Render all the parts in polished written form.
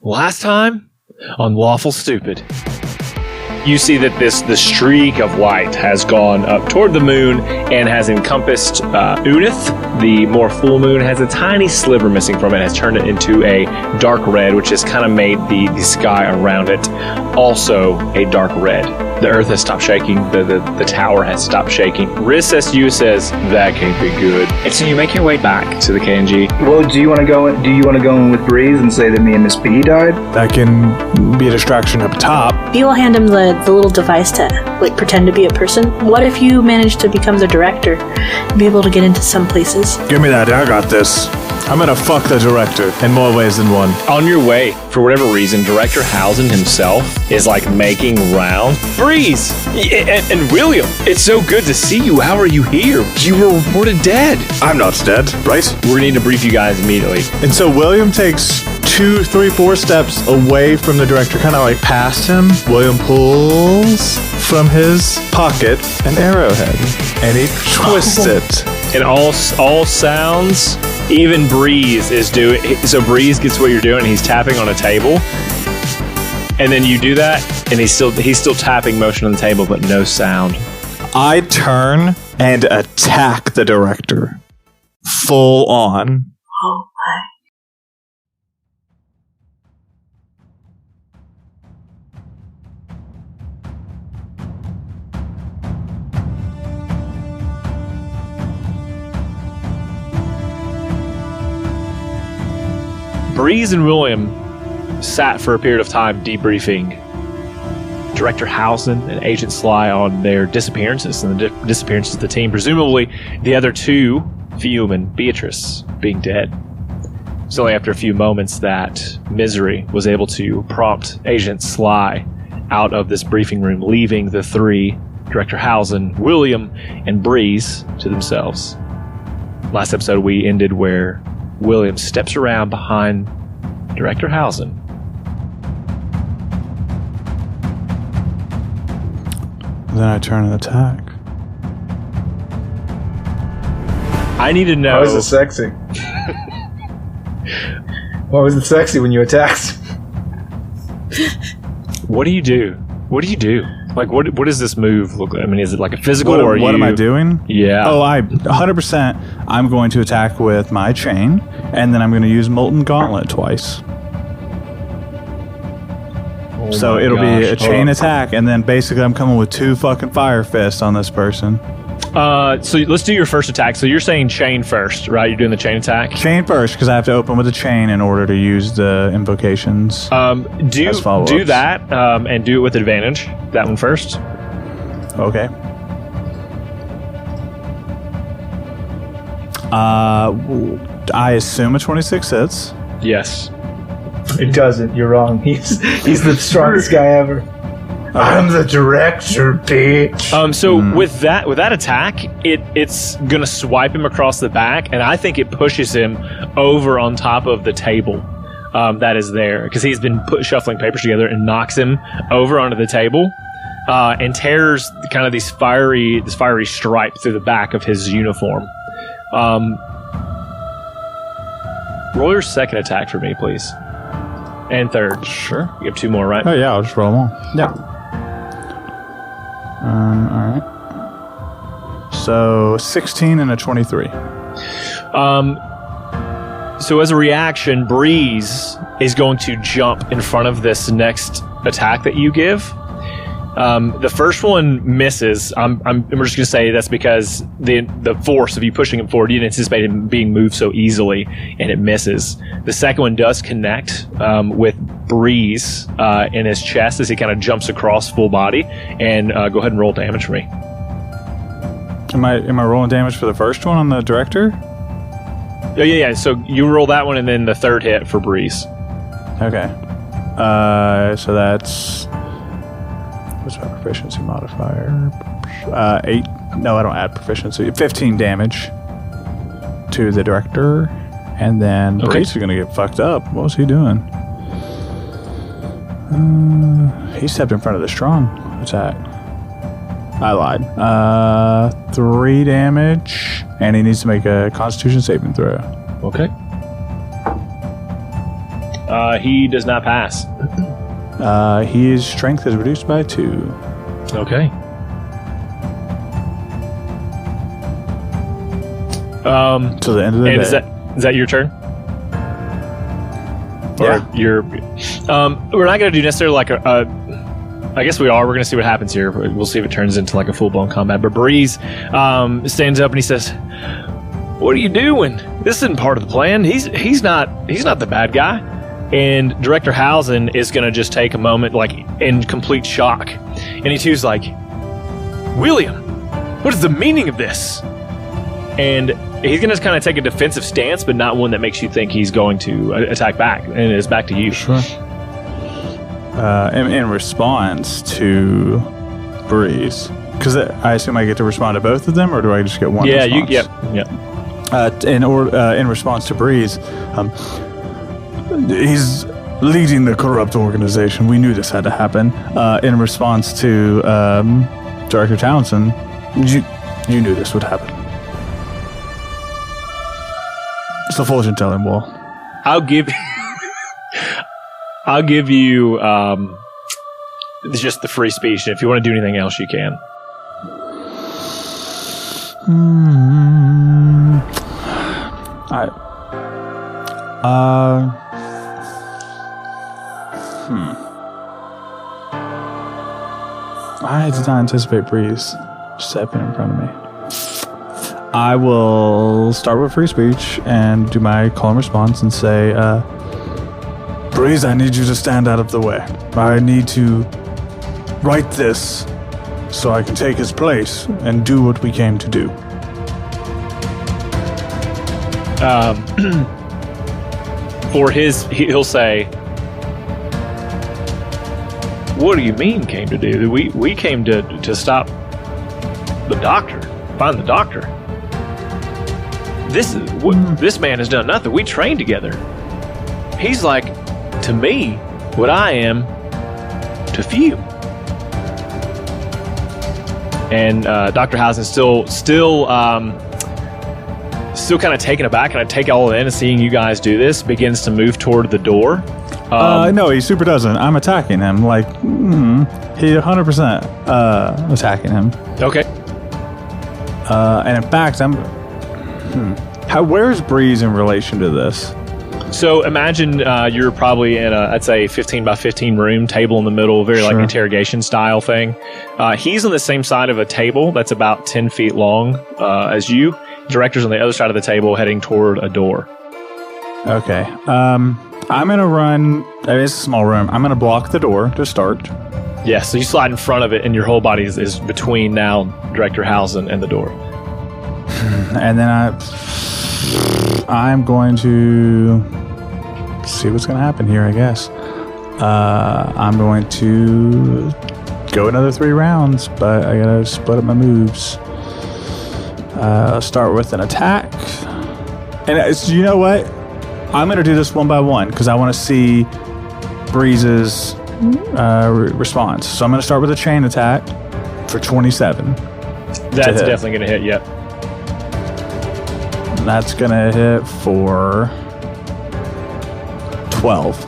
Last time on Lawful Stupid, you see that the streak of light has gone up toward the moon and has encompassed Udith. The more full moon has a tiny sliver missing from it, has turned it into a dark red, which has kind of made the sky around it also a dark red. The earth has stopped shaking. The tower has stopped shaking. Riz says to you, that can't be good. And so you make your way back to the KNG. Well, do you want to go in with Breeze and say that me and Miss B died? That can be a distraction up top. B will hand him the little device to pretend to be a person. What if you manage to become the director and be able to get into some places? Give me that. I got this. I'm gonna fuck the director in more ways than one. On your way, for whatever reason, Director Howson himself is making rounds. Breeze and William, it's so good to see you. How are you here? You were reported dead. I'm not dead, right? We're gonna need to brief you guys immediately. And so William takes 2, 3, 4 steps away from the director, kind of past him. William pulls from his pocket an arrowhead, and he twists it. And all sounds, even Breeze is doing. So Breeze gets what you're doing. He's tapping on a table, and then you do that, and he's still tapping motion on the table, but no sound. I turn and attack the director, full on. Oh my. Breeze and William sat for a period of time debriefing Director Howson and Agent Sly on their disappearances and the disappearances of the team. Presumably, the other two, Fuum and Beatrice, being dead. It was only after a few moments that Misery was able to prompt Agent Sly out of this briefing room, leaving the three, Director Howson, William, and Breeze, to themselves. Last episode, we ended where William steps around behind Director Howson. Then I turn and attack. I need to know. Why was it sexy? Why was it sexy when you attacked? What do you do? What do you do? What does this move look like? I mean, is it like a physical or what am I doing? Yeah. Oh, 100%. I'm going to attack with my chain, and then I'm going to use Molten Gauntlet twice. Oh so it'll be a chain attack, and then basically I'm coming with 2 fucking fire fists on this person. So let's do your first attack. So you're saying chain first, right? You're doing the chain attack? Chain first, because I have to open with a chain in order to use the invocations. Do that, and do it with advantage. That one first. Okay. I assume a 26 hits. Yes. It doesn't. You're wrong. He's the strongest guy ever. I'm the director, bitch. With that attack, it's gonna swipe him across the back, and I think it pushes him over on top of the table that is there, because he's been shuffling papers together, and knocks him over onto the table, and tears kind of this fiery stripe through the back of his uniform. Roll your second attack for me, please, and third. Sure. You have 2 more, right? Oh yeah, I'll just roll them all. Yeah. Alright. So 16 and a 23. So as a reaction, Breeze is going to jump in front of this next attack that you give. The first one misses. I'm just going to say that's because the force of you pushing him forward, you didn't anticipate him being moved so easily, and it misses. The second one does connect with Breeze in his chest as he kind of jumps across full body. And go ahead and roll damage for me. Am I rolling damage for the first one on the director? Oh yeah. So you roll that one, and then the third hit for Breeze. Okay. So that's... What's my proficiency modifier? 8. No, I don't add proficiency. 15 damage to the director. And then Breeze is going to get fucked up. What was he doing? He stepped in front of the strong attack. I lied. 3 damage. And he needs to make a Constitution saving throw. Okay. He does not pass. His strength is reduced by 2. Okay. To the end of the day. Is that your turn? Yeah. Or you're. We're not going to do necessarily like I guess we are. We're going to see what happens here. We'll see if it turns into like a full-blown combat. But Breeze stands up and he says, "What are you doing? This isn't part of the plan. He's not the bad guy." And Director Howson is going to just take a moment, like in complete shock, and he's like, "William, what is the meaning of this?" And he's going to kind of take a defensive stance, but not one that makes you think he's going to attack back. And it's back to you. Sure. In response to Breeze, because I assume I get to respond to both of them, or do I just get one? Yeah, response? In response to Breeze, he's leading the corrupt organization. We knew this had to happen. In response to Director Townsend, you knew this would happen. It's the fortune telling wall. I'll give you just the free speech. If you want to do anything else, you can. I did not anticipate Breeze stepping in front of me. I will start with free speech and do my call and response and say, Breeze, I need you to stand out of the way. I need to write this so I can take his place and do what we came to do. He'll say, "What do you mean came to do? We came to stop the doctor, find the doctor. This man has done nothing. We trained together. He's like, to me, what I am to Fuum." And Dr. Howson still kind of taken aback, and I take all in and seeing you guys do this, begins to move toward the door. No, he super doesn't. I'm attacking him. Like, he 100% attacking him. Okay. And in fact, where's Breeze in relation to this? So imagine you're probably in I'd say 15 by 15 room, table in the middle, very like interrogation style thing. He's on the same side of a table that's about 10 feet long as you. Director's on the other side of the table heading toward a door. Okay. I'm going to run. It's a small room. I'm going to block the door to start. Yeah, so you slide in front of it and your whole body is between now Director Howson and the door. And then I'm going to see what's going to happen here, I guess. I'm going to go another 3 rounds, but I got to split up my moves. Start with an attack. And you know what? I'm going to do this one by one because I want to see Breeze's response. So I'm going to start with a chain attack for 27. That's definitely going to hit, yep. That's going to hit for 12.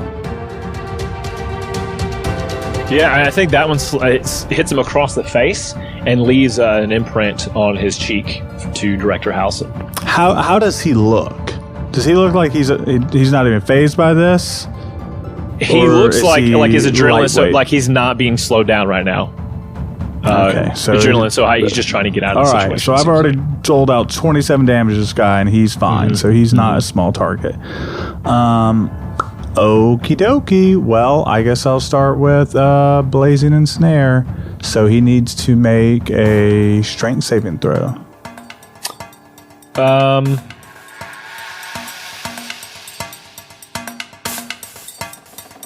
Yeah, I think that one hits him across the face and leaves an imprint on his cheek to Director Howson. How does he look? Does he look like he's not even fazed by this? He looks like his adrenaline, so like he's not being slowed down right now. Okay, so adrenaline, so he's just trying to get out of the situation. All right, so I've already doled out 27 damage to this guy, and he's fine, so he's not a small target. Okie dokie. Well, I guess I'll start with Blazing Ensnare. So he needs to make a strength saving throw.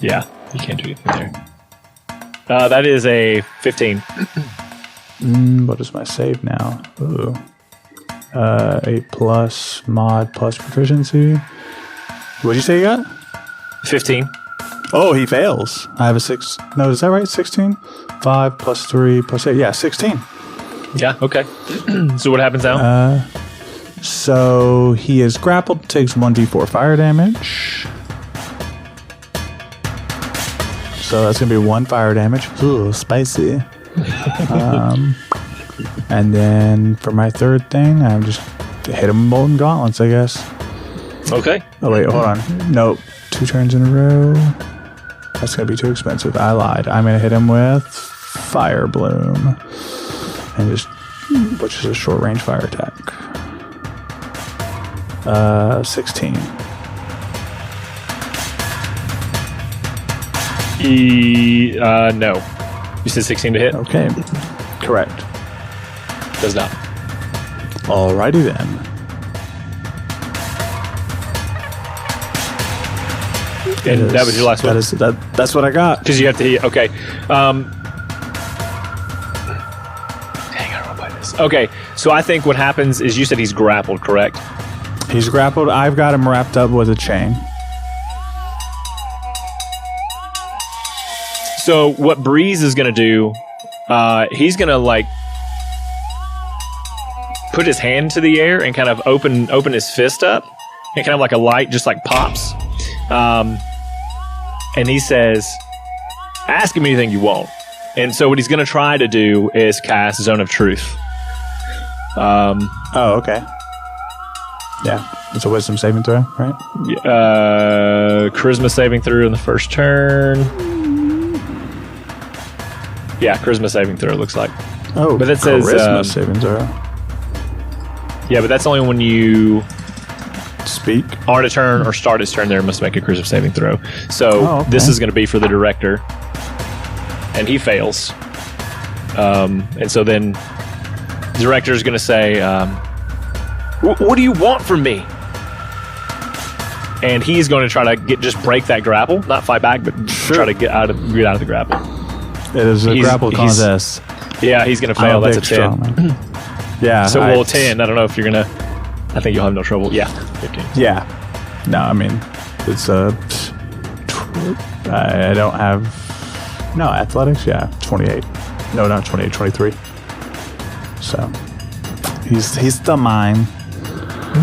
Yeah, you can't do anything there. That is a 15. What is my save now? Ooh. 8 plus mod plus proficiency. What'd you say you got? 15. Oh, he fails. I have a 6. No, is that right? 16? 5 plus 3 plus 8. Yeah, 16. Yeah, okay. So what happens now? So he is grappled, takes 1d4 fire damage. So that's going to be 1 fire damage. Ooh, spicy. And then for my third thing, I'm just hit him with Molten Gauntlets, I guess. Okay. Oh, wait, hold on. Nope. 2 turns in a row. That's going to be too expensive. I lied. I'm going to hit him with Fire Bloom. And just, which is a short range fire attack. 16. No. You said 16 to hit? Okay. Correct. Does not. Alrighty then. And that was your last one? That's what I got. Because you have to hit. Okay. Dang, I don't know about this. Okay, so I think what happens is you said he's grappled, correct? He's grappled. I've got him wrapped up with a chain. So what Breeze is going to do, he's going to like put his hand to the air and kind of open his fist up, and kind of like a light just like pops. And he says, ask him anything you want. And so what he's going to try to do is cast Zone of Truth. Oh, okay. Yeah. It's a wisdom saving throw, right? Charisma saving throw in the first turn. Yeah, charisma saving throw, it looks like. Oh, but it says charisma saving throw. Yeah, but that's only when you speak on a turn or start his turn there must make a charisma saving throw. So this is going to be for the director. And he fails. And so then the director is going to say, what do you want from me? And he's going to try to just break that grapple, not fight back, but try to get out of the grapple. It is a grapple contest. Yeah, he's going to fail. That's a 10. Yeah. So, well, 10. I don't know if you're going to... I think you'll have no trouble. Yeah, 15. Yeah. No, I mean, it's I don't have... No, athletics? Yeah, 28. No, not 28, 23. So, he's the mine.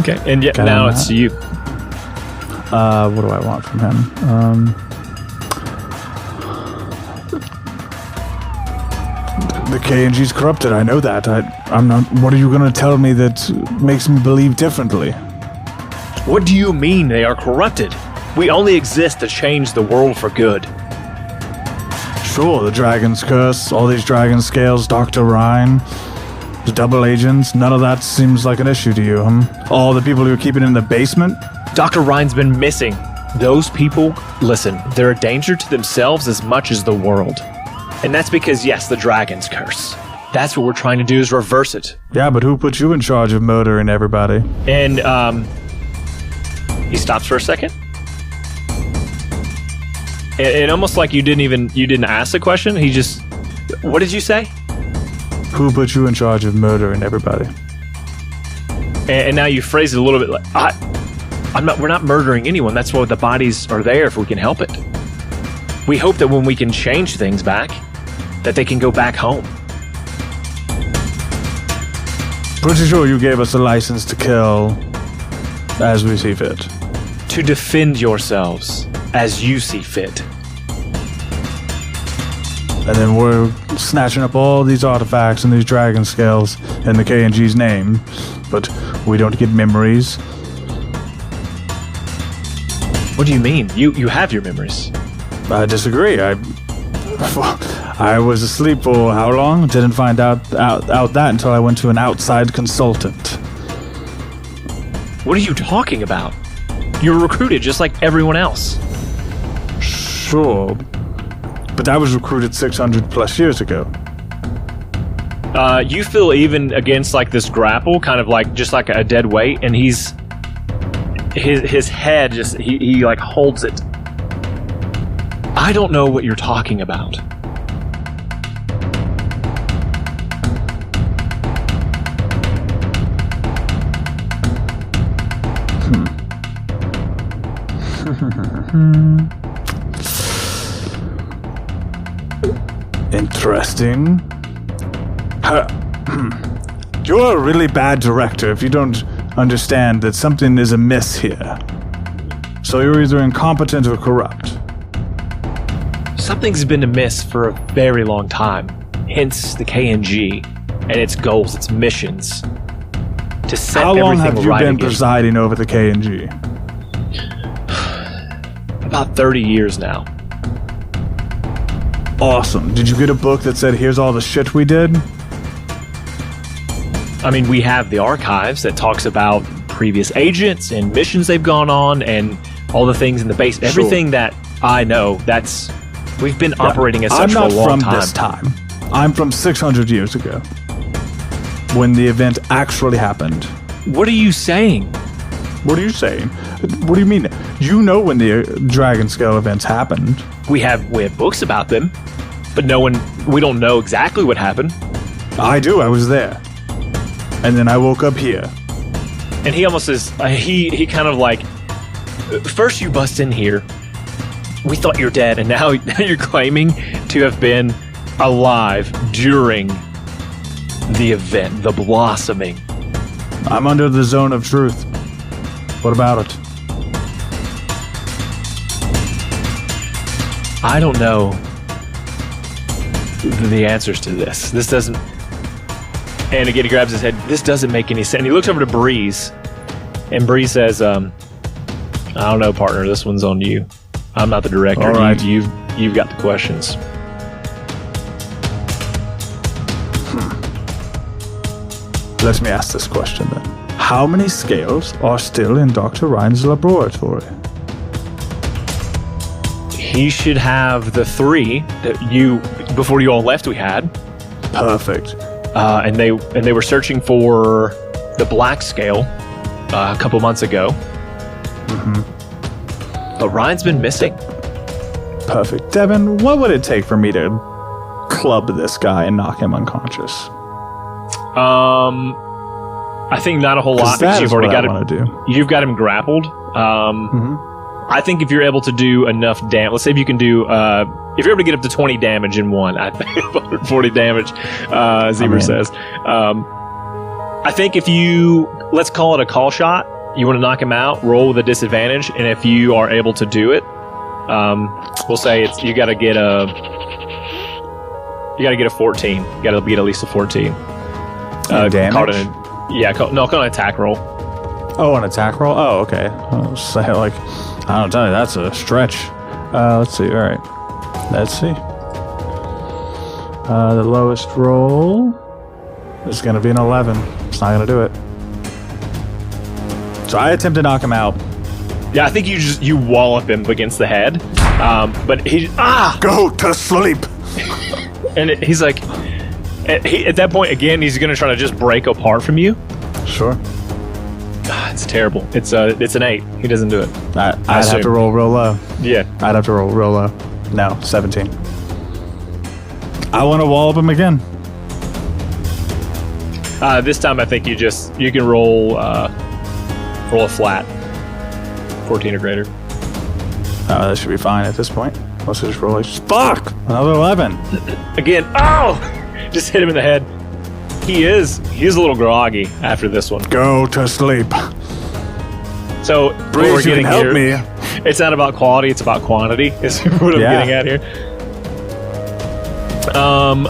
Okay, and yet now it's you. What do I want from him? The KNG's corrupted. I know that. I'm not. What are you going to tell me that makes me believe differently? What do you mean they are corrupted? We only exist to change the world for good. Sure, the Dragon's Curse, all these dragon scales, Dr. Ryan, the double agents, none of that seems like an issue to you, huh? All the people you're keeping in the basement? Dr. Ryan's been missing. Those people, listen, they're a danger to themselves as much as the world. And that's because, yes, the Dragon's Curse. That's what we're trying to do, is reverse it. Yeah, but who put you in charge of murdering everybody? And, he stops for a second. And almost like you didn't ask the question. He just, what did you say? Who put you in charge of murdering everybody? And now you phrase it a little bit like, we're not murdering anyone. That's why the bodies are there if we can help it. We hope that when we can change things back, that they can go back home. Pretty sure you gave us a license to kill as we see fit. To defend yourselves as you see fit. And then we're snatching up all these artifacts and these dragon scales in the KNG's name, but we don't get memories. What do you mean? You have your memories. I disagree. I was asleep for how long? Didn't find out that until I went to an outside consultant. What are you talking about? You were recruited just like everyone else. Sure. But I was recruited 600 plus years ago. You feel even against like this grapple, kind of like just like a dead weight, and his head just he like holds it. I don't know what you're talking about. Interesting. You're a really bad director if you don't understand that something is amiss here. So you're either incompetent or corrupt. something's been amiss for a very long time. Hence the KNG and its goals, its missions. To set How long everything have you right been again. presiding over the KNG? About 30 years now. Awesome. Did you get a book that said, here's all the shit we did? I mean, we have the archives that talks about previous agents and missions they've gone on and all the things in the base. Everything that I know, we've been operating as such for a long time. I'm not from this time. I'm from 600 years ago, when the event actually happened. What are you saying? What are you saying? What do you mean? You know when the Dragon Scale events happened. We have books about them, but we don't know exactly what happened. I do. I was there. And then I woke up here. And he almost says, he kind of like, first you bust in here. We thought you were dead, and now you're claiming to have been alive during the event, the blossoming. I'm under the zone of truth. What about it? I don't know the answers to this. This doesn't... And again, he grabs his head. This doesn't make any sense. And he looks over to Breeze, and Breeze says, I don't know, partner. This one's on you. I'm not the director. All right. You've got the questions. Let me ask this question then. How many scales are still in Dr. Ryan's laboratory? He should have the 3 that before you all left, we had. Perfect. And they were searching for the black scale a couple months ago. Mm-hmm. But Ryan's been missing. Perfect. Devin, what would it take for me to club this guy and knock him unconscious? I think not a whole lot because you've already got him. You've got him grappled. I think if you're able to do enough damage, let's say if you can do, if you're able to get up to 20 damage in one, I think 40 damage, Zebra says. I think if let's call it a call shot, you want to knock him out, roll with a disadvantage, and if you are able to do it, we'll say you got to get a 14. You got to get at least a 14. Damage? Call it an attack roll. Oh, an attack roll? Oh, okay. I was saying, I don't tell you, that's a stretch. Let's see. All right. Let's see. The lowest roll is going to be an 11. It's not going to do it. So I attempt to knock him out. Yeah, I think you wallop him against the head. But he Go to sleep. And he's like, at that point again, he's going to try to just break apart from you. Sure. It's terrible. It's an 8. He doesn't do it. I'd have to roll real low. Yeah. I'd have to roll real low. No, 17. I want to wallop him again. This time I think you can roll a flat. 14 or greater. That should be fine at this point. Let's just roll a... Fuck! Another 11. Again. Oh! Just hit him in the head. He's a little groggy after this one. Go to sleep. So Breeze, we're getting you can here. help me. It's not about quality, it's about quantity, is what I'm getting at here.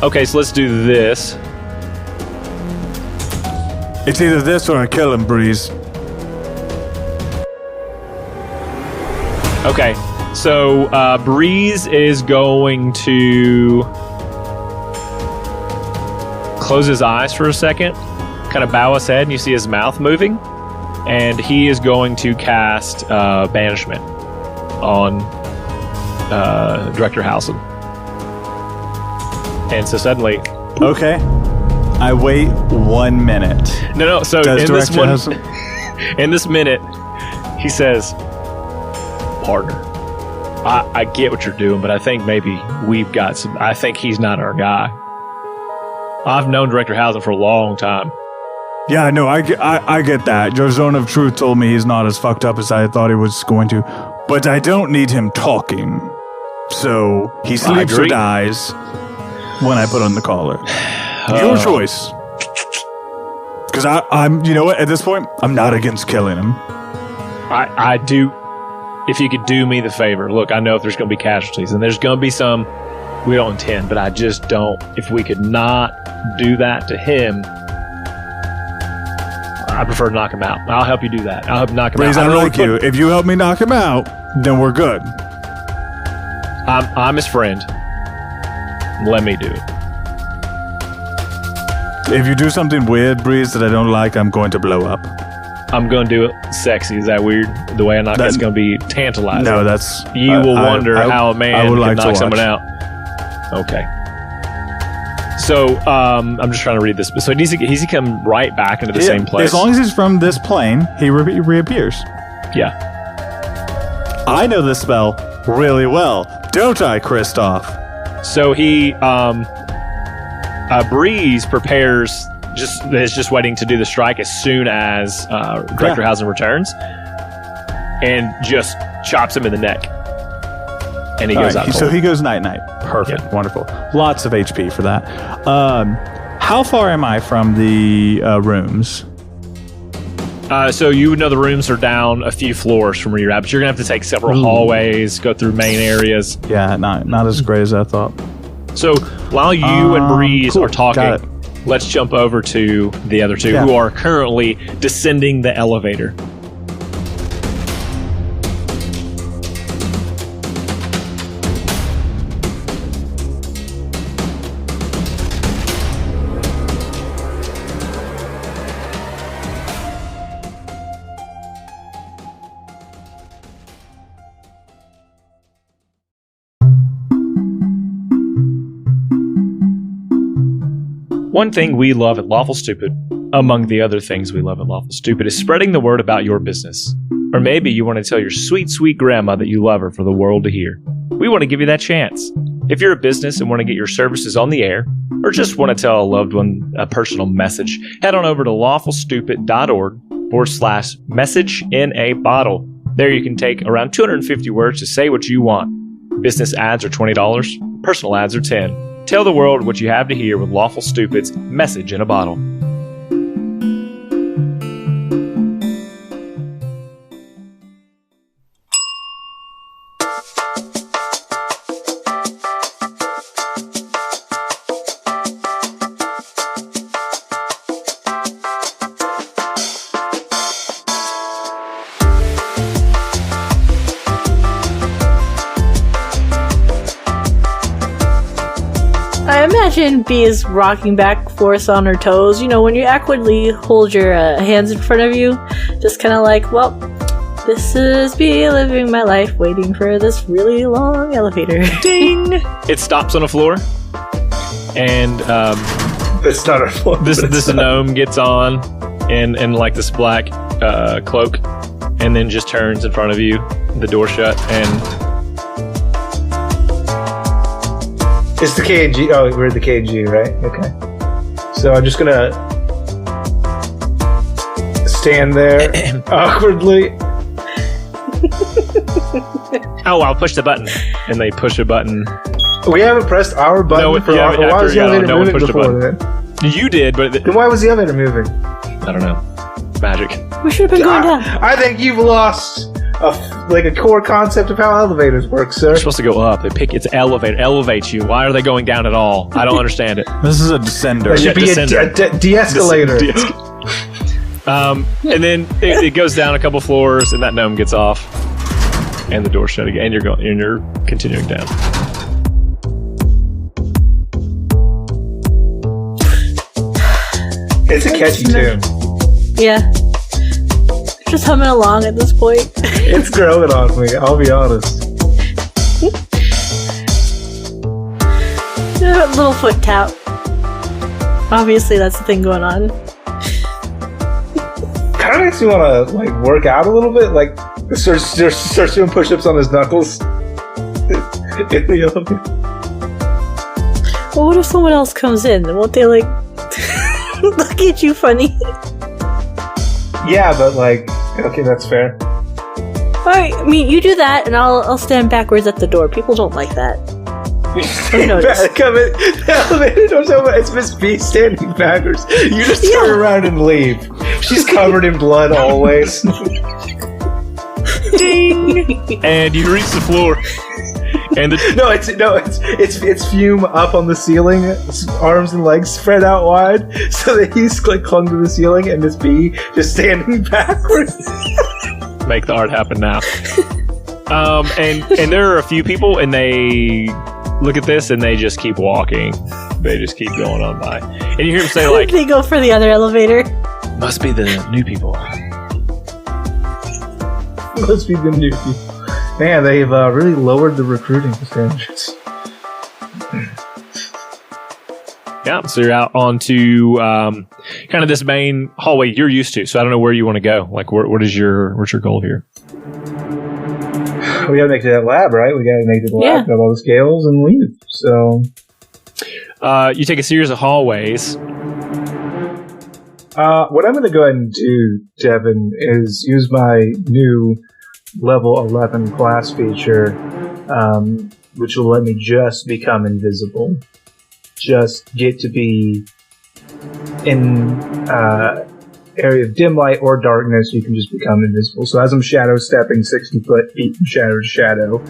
Okay, so let's do this. It's either this or I kill him, Breeze. Okay, so Breeze is going to close his eyes for a second, kind of bow his head, and you see his mouth moving, and he is going to cast Banishment on Director Howson. And so suddenly... Okay. I wait 1 minute. No, so in this minute, he says, partner, I get what you're doing, but I think maybe I think he's not our guy. I've known Director Howson for a long time. Yeah, no, I get that. Your zone of truth told me he's not as fucked up as I thought he was going to, but I don't need him talking. So he sleeps or dies when I put on the collar. Your choice. Because I'm, you know what? At this point, I'm not against killing him. I do. if you could do me the favor, look, I know if there's going to be casualties, and there's going to be some we don't intend, but I just don't. If we could not do that to him, I prefer to knock him out. I'll help you do that. I'll help you knock him Breeze, out. I like you. If you help me knock him out, then we're good. I'm his friend. Let me do it. If you do something weird, Breeze, that I don't like, I'm going to blow up. I'm going to do it sexy. Is that weird? The way I knock it's going to be tantalizing. No, that's... You will wonder how a man can like knock someone out. Okay. So, I'm just trying to read this. So, does he come right back into the same place? As long as he's from this plane, he reappears. Yeah. I know this spell really well. Don't I, Kristoff? So, he... Breeze prepares... is just waiting to do the strike as soon as Director Howson returns, and just chops him in the neck, and he goes out. So he goes night. Perfect, wonderful. Lots of HP for that. How far am I from the rooms? So you would know the rooms are down a few floors from where you're at, but you're gonna have to take several hallways, go through main areas. Yeah, not as great as I thought. So while you and Breeze are talking, let's jump over to the other two who are currently descending the elevator. One thing we love at Lawful Stupid, among the other things we love at Lawful Stupid, is spreading the word about your business. Or maybe you want to tell your sweet, sweet grandma that you love her for the world to hear. We want to give you that chance. If you're a business and want to get your services on the air, or just want to tell a loved one a personal message, head on over to lawfulstupid.org/message in a bottle. There you can take around 250 words to say what you want. Business ads are $20, personal ads are $10. Tell the world what you have to hear with Lawful Stupid's Message in a Bottle. I imagine B is rocking back and forth on her toes. You know, when you awkwardly hold your hands in front of you, just kind of like, well, this is B living my life, waiting for this really long elevator. Ding! It stops on a floor, and it's not a floor. This gnome gets on in like this black cloak, and then just turns in front of you. The door shut, and it's the KNG. Oh, we're the KNG, right? Okay. So I'm just gonna stand there awkwardly. Oh, I'll push the button, and they push a button. We haven't pressed our button for why was the elevator moving before then? You did, but then why was the elevator moving? I don't know. Magic. We should have been going down. I think you've lost a core concept of how elevators work, sir. They're supposed to go up. It's elevator. Elevates you. Why are they going down at all? I don't understand it. This is a descender. It should be a de-escalator. And then it goes down a couple floors, and that gnome gets off, and the door shut again, and you're continuing down. It's a catchy tune. Yeah. Just humming along at this point. It's growing on me, I'll be honest. Little foot tap. Obviously, that's the thing going on. Kind of makes me want to work out a little bit, starts doing push-ups on his knuckles. In the elevator. Well, what if someone else comes in? Won't they look at you funny? Yeah, but okay, that's fair. Alright, I mean, you do that, and I'll stand backwards at the door. People don't like that. Come in, the elevator door's open. It's Miss B standing backwards. You just turn around and leave. She's covered in blood always. Ding! And you reach the floor. And it's Fume up on the ceiling, arms and legs spread out wide, so that he's like clung to the ceiling, and this bee just standing backwards. Make the art happen now. And there are a few people, and they look at this, and they just keep walking. They just keep going on by, and you hear them say like, "They go for the other elevator." Must be the new people. Must be the new people. Man, they've really lowered the recruiting standards. Yeah, so you're out onto kind of this main hallway you're used to. So I don't know where you want to go. Like, what's your goal here? We gotta make it to that lab, right? We gotta make it to the lab, grab all the scales, and leave. So, you take a series of hallways. What I'm gonna go ahead and do, Devin, is use my new level 11 class feature, which will let me just become invisible. Just get to be in area of dim light or darkness. You can just become invisible. So as I'm shadow stepping 60 feet from shadow to shadow,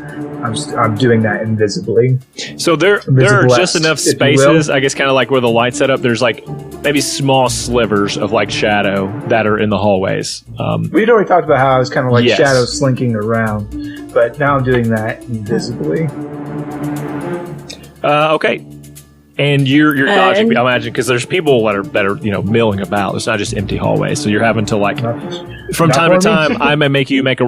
I'm doing that invisibly. So there are just enough spaces, I guess, kind of like where the light's set up. There's like maybe small slivers of like shadow that are in the hallways. We'd already talked about how I was kind of like shadow slinking around, but now I'm doing that invisibly. Okay. And you're dodging, I imagine, because there's people that are milling about. It's not just empty hallways. So you're having to from time to time, I may make you make a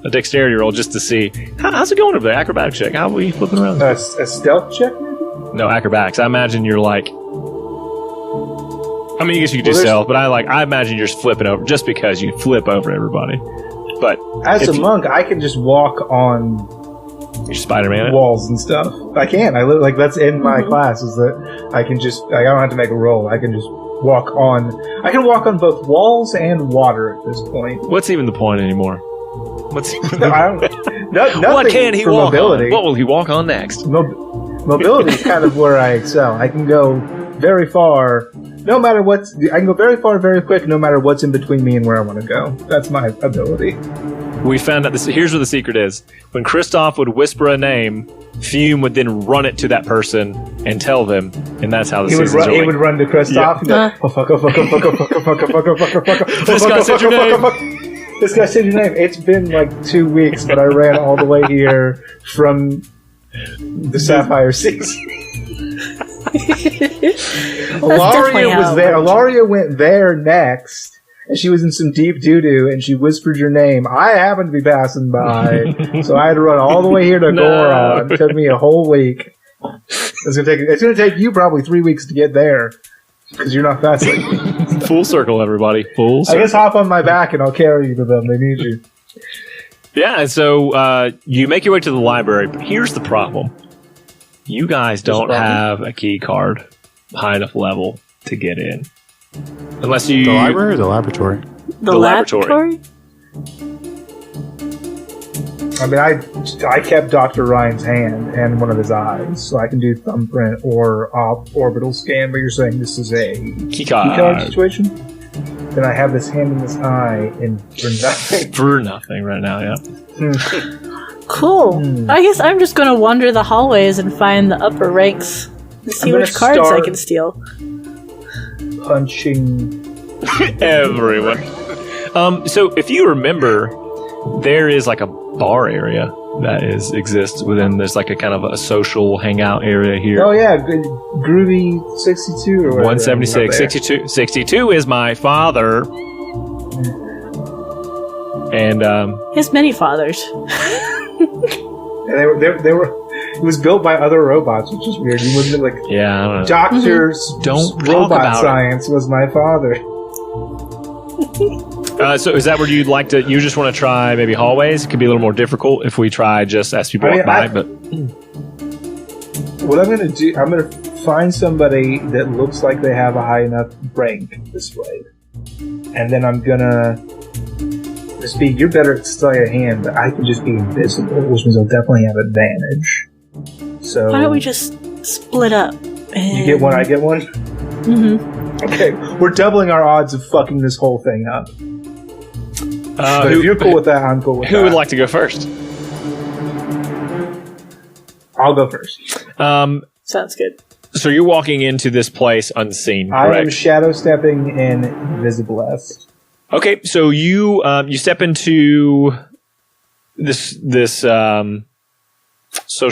dexterity roll, just to see how's it going over there. Acrobatic check. How are we flipping around? A stealth check, maybe? No, acrobatics. I imagine you're like. I mean, I guess you could do stealth, but I imagine you're just flipping over, just because you flip over everybody. But as a monk, I can just walk on. You're Spider-Man walls and stuff. I can. That's in my class. Is that I can just. I don't have to make a roll. I can just walk on. I can walk on both walls and water at this point. What's even the point anymore? What's nothing? What can he walk mobility. on? What will he walk on next? Mobility is kind of where I excel. I can go very far. No matter what's. I can go very far, very quick. No matter what's in between me and where I want to go. That's my ability. We found out here's where the secret is. When Kristoff would whisper a name, Fume would then run it to that person and tell them, and that's how the seasons are. He would run to Kristoff and go, oh fuck, oh fuck, oh fuck, oh fuck, oh fuck, oh fuck, oh fuck, oh fuck, oh fuck. This guy said your name. This guy said your name. It's been like 2 weeks, but I ran all the way here from the Sapphire Seas. Ilaria was there. Ilaria went there next. And she was in some deep doo-doo, and she whispered your name. I happened to be passing by, so I had to run all the way here to Goron. It took me a whole week. It's gonna take you probably 3 weeks to get there, because you're not fast like me. Full circle, everybody. Full circle. I guess hop on my back, and I'll carry you to them. They need you. Yeah, and so you make your way to the library, but here's the problem. You guys don't have a key card high enough level to get in. Unless you... The library or the laboratory? The laboratory? I mean, I kept Dr. Ryan's hand and one of his eyes, so I can do thumbprint or orbital scan, but you're saying this is a key card situation? Then I have this hand in this eye, and for nothing. For nothing right now, yeah. Cool. I guess I'm just going to wander the hallways and find the upper ranks and see which cards I can steal. Punching everyone. So if you remember, there is like a bar area that exists within. There's like a kind of a social hangout area here. Oh yeah, good groovy 62 or whatever. 176, 62. 62 is my father. And he has many fathers. And they were. It was built by other robots, which is weird. You wouldn't have, like... Yeah, I don't know. Doctors... Don't robot science was my father. So is that where you'd like to... You just want to try maybe hallways? It could be a little more difficult if we try just as people walk by, but... What I'm going to do... I'm going to find somebody that looks like they have a high enough rank displayed. And then I'm going to... Speak, you're better at sleight of hand, but I can just be invisible, which means I'll definitely have advantage. So why don't we just split up? You get one, I get one? Mm-hmm. Okay, we're doubling our odds of fucking this whole thing up. But if you're cool with that, I'm cool with that. Who would like to go first? I'll go first. Sounds good. So you're walking into this place unseen, I correct? am shadow stepping in Invisiblest. Okay, so you step into this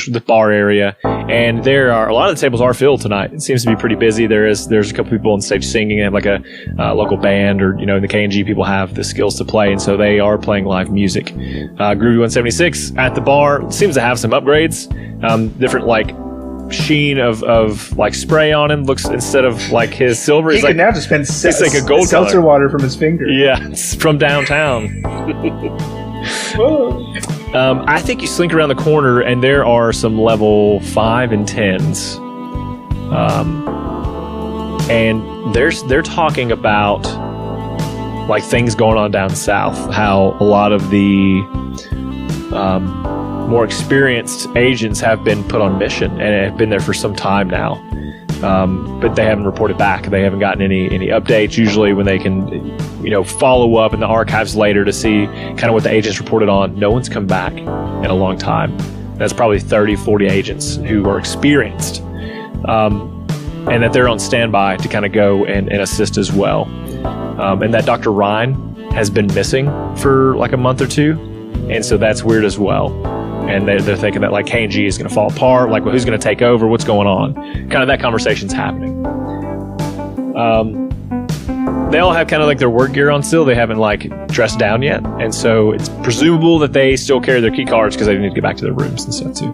the bar area, and there are a lot of the tables are filled tonight. It seems to be pretty busy. There's a couple people on stage singing, and like a local band, or the KNG people have the skills to play, and so they are playing live music. Groovy 176 at the bar seems to have some upgrades, different like sheen of like spray on him. Looks, instead of like his silver, He he's can like now dispense it's like a gold seltzer color. water from his finger. Yeah, it's from downtown. I think you slink around the corner, and there are some level 5 and 10s. And they're talking about like things going on down south, how a lot of the more experienced agents have been put on mission and have been there for some time now. But they haven't reported back. They haven't gotten any updates. Usually when they can, follow up in the archives later to see kind of what the agents reported on, no one's come back in a long time. That's probably 30, 40 agents who are experienced. And that they're on standby to kind of go and assist as well. And that Dr. Ryan has been missing for like a month or two. And so that's weird as well. And they're thinking that like KNG is going to fall apart. Like, well, who's going to take over? What's going on? Kind of that conversation's happening. They all have kind of like their work gear on still. They haven't like dressed down yet. And so it's presumable that they still carry their key cards because they need to get back to their rooms and stuff too.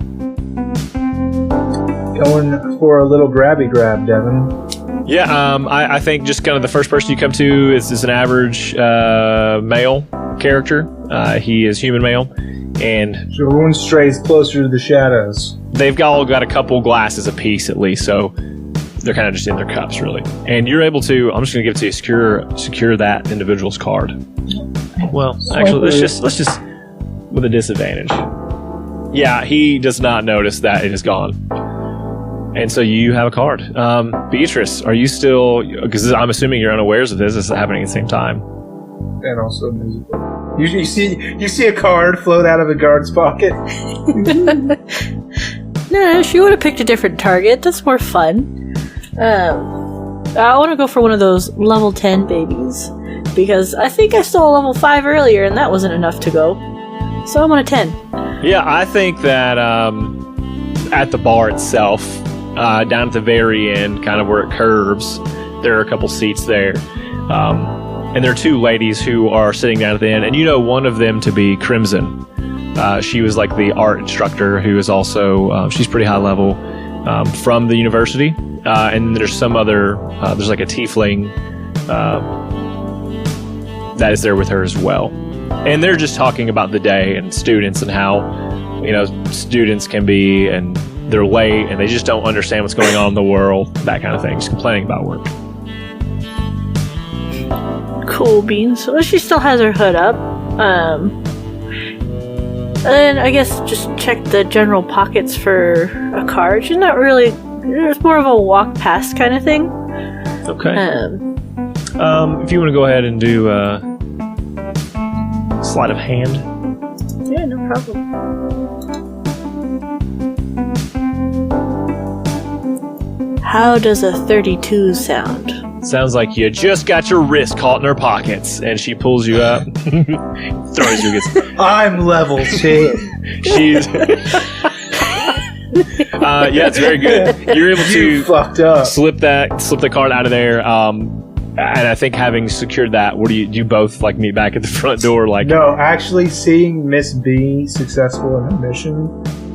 Going for a little grabby grab, Devin. Yeah, I think just kind of the first person you come to is an average male character. He is human male. And So everyone strays closer to the shadows. they've all got a couple glasses apiece at least, so they're kind of just in their cups, really. And you're able to, I'm just going to give it to you, secure that individual's card. Well, actually, let's just with a disadvantage. Yeah, he does not notice that it is gone. And so you have a card. Beatrice, are you still, because I'm assuming you're unawares of this is happening at the same time. And also invisible. You see a card float out of a guard's pocket. No, she would have picked a different target. That's more fun. I want to go for one of those level 10 babies. Because I think I stole a level 5 earlier, and that wasn't enough to go. So I'm on a 10. Yeah, I think that at the bar itself, down at the very end, kind of where it curves, there are a couple seats there. And there are two ladies who are sitting down at the end, and you know one of them to be Crimson. She was like the art instructor who is also, she's pretty high level from the university. And there's some other, there's like a tiefling that is there with her as well. And they're just talking about the day and students and how, students can be, and they're late and they just don't understand what's going on in the world, that kind of thing. Just complaining about work. Cool beans. Well, she still has her hood up. And then I guess just check the general pockets for a card. She's not really. It's more of a walk past kind of thing. Okay. If you want to go ahead and do sleight of hand. Yeah, no problem. How does a 32 sound? Sounds like you just got your wrist caught in her pockets, and she pulls you up, throws you against. I'm level 10. She's. Yeah, it's very good. You're able You to fucked up. slip the card out of there. And I think having secured that, what do you both like meet back at the front door? Like, No, actually seeing Miss B successful in her mission,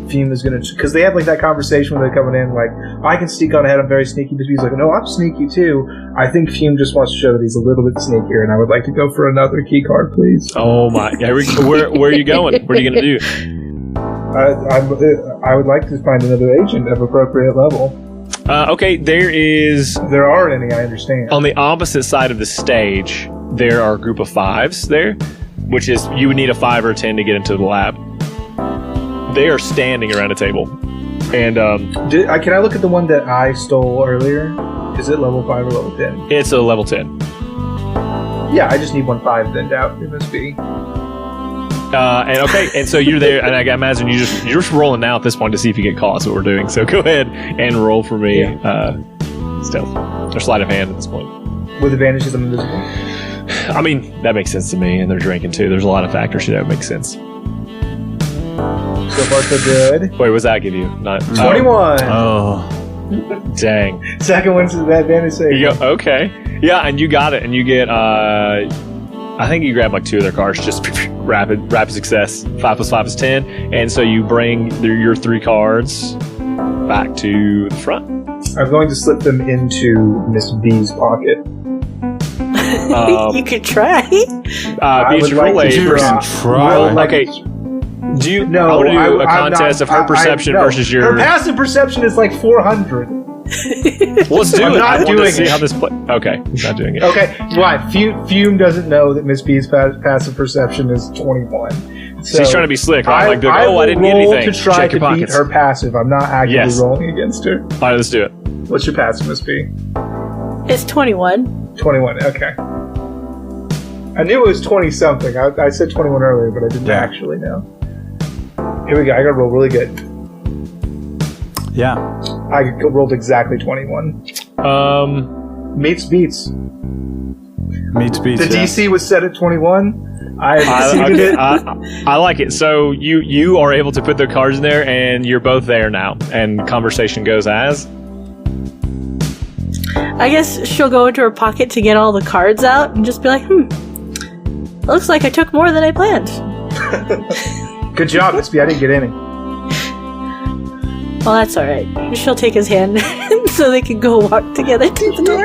Fuum is going to... Because they have like that conversation when they're coming in, like, I can sneak on ahead, I'm very sneaky. Miss B's like, no, I'm sneaky too. I think Fuum just wants to show that he's a little bit sneakier, and I would like to go for another key card, please. oh my, where are you going? What are you gonna do? I would like to find another agent of appropriate level. Okay, There aren't any, I understand. on the opposite side of the stage, there are a group of 5s there, which is, you would need a 5 or a 10 to get into the lab. They are standing around a table. And Can I look at the one that I stole earlier? Is it level 5 or level 10? it's a level 10. Yeah, I just need 1/5 thinned out. It must be. And so you're there, and I imagine you're just rolling now at this point to see if you get caught. That's what we're doing. So go ahead and roll for me, stealth or sleight of hand at this point. With advantage because I'm invisible. I mean, that makes sense to me, and they're drinking too. There's a lot of factors here that make sense. So far, so good. Wait, what does that give you? 21. Oh. Dang. Second one's the advantage save. You go, okay. Yeah, and you got it, and you get, I think you grab like 2 of their cards, just rapid success. 5 + 5 is 10, and so you bring your 3 cards back to the front. I'm going to slip them into Miss B's pocket. You could try. I would like to try. Okay. Do you? No, I want to do a I'm contest not- of her perception no. versus your. Her passive perception is like 400. Well, let's do I'm it. not I want to doing see it. how this plays. Okay, he's not doing it. Okay, why? Fume doesn't know that Miss B's passive perception is 21. So he's trying to be slick, right? Like, I I didn't get roll anything. to try Check to your beat pockets. her passive. I'm not actively Yes. rolling against her. All right, let's do it. What's your passive, Miss B? It's 21. 21. Okay. I knew it was 20 something. I said 21 earlier, but I didn't actually know. Here we go. I got to roll really good. Yeah. I rolled exactly 21. Meets beats. Meets beats. The yeah. DC was set at 21. I exceeded it. I like it. So you are able to put the cards in there, and you're both there now. And conversation goes as. I guess she'll go into her pocket to get all the cards out and just be like, looks like I took more than I planned. Good job, Miss B. I didn't get any. Well, that's alright. She'll take his hand so they can go walk together to the door.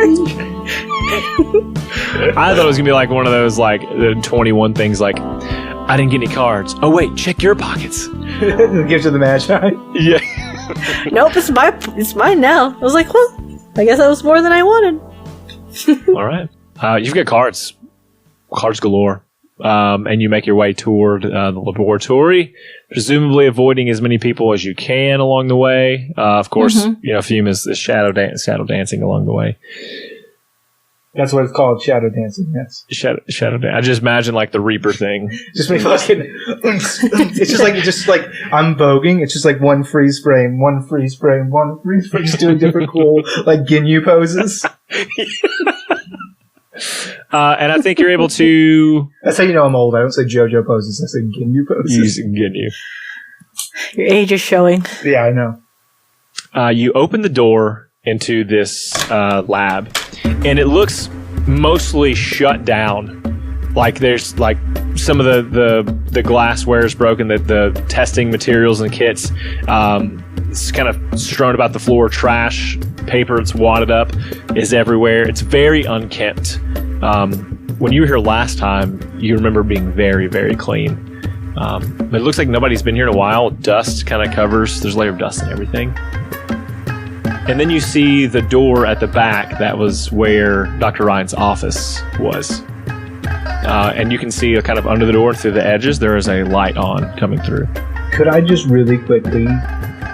I thought it was going to be like one of those, like, the 21 things, like, I didn't get any cards. Oh, wait, check your pockets. The gift of the Magi. Yeah. Nope, it's mine now. I was like, well, I guess that was more than I wanted. All right. You've got cards. Cards galore. And you make your way toward the laboratory, presumably avoiding as many people as you can along the way. Of course, Fume is shadow dancing along the way. That's what it's called, shadow dancing, yes. Shadow dancing. I just imagine like the Reaper thing. Just me fucking... it's just like I'm voguing. It's just like one freeze frame, just doing different cool, like Ginyu poses. And I think you're able to... That's how you know I'm old. I don't say JoJo poses. I say Ginyu poses. use Ginyu. Your age is showing. Yeah, I know. You open the door into this lab, and it looks mostly shut down. Like there's like some of the glassware is broken, that the testing materials and kits, it's kind of strewn about the floor. Trash, paper that's wadded up is everywhere. It's very unkempt. When you were here last time, you remember being very, very clean. It looks like nobody's been here in a while. Dust kind of covers. There's a layer of dust and everything. And then you see the door at the back. That was where Dr. Ryan's office was. And you can see kind of under the door through the edges, there is a light on coming through. Could I just really quickly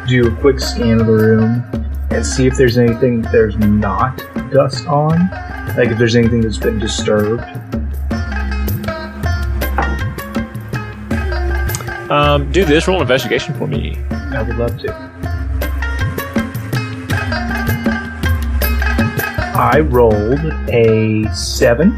do a quick scan of the room and see if there's anything there's not dust on? Like if there's anything that's been disturbed? Do this. Roll an investigation for me. I would love to. I rolled a 7.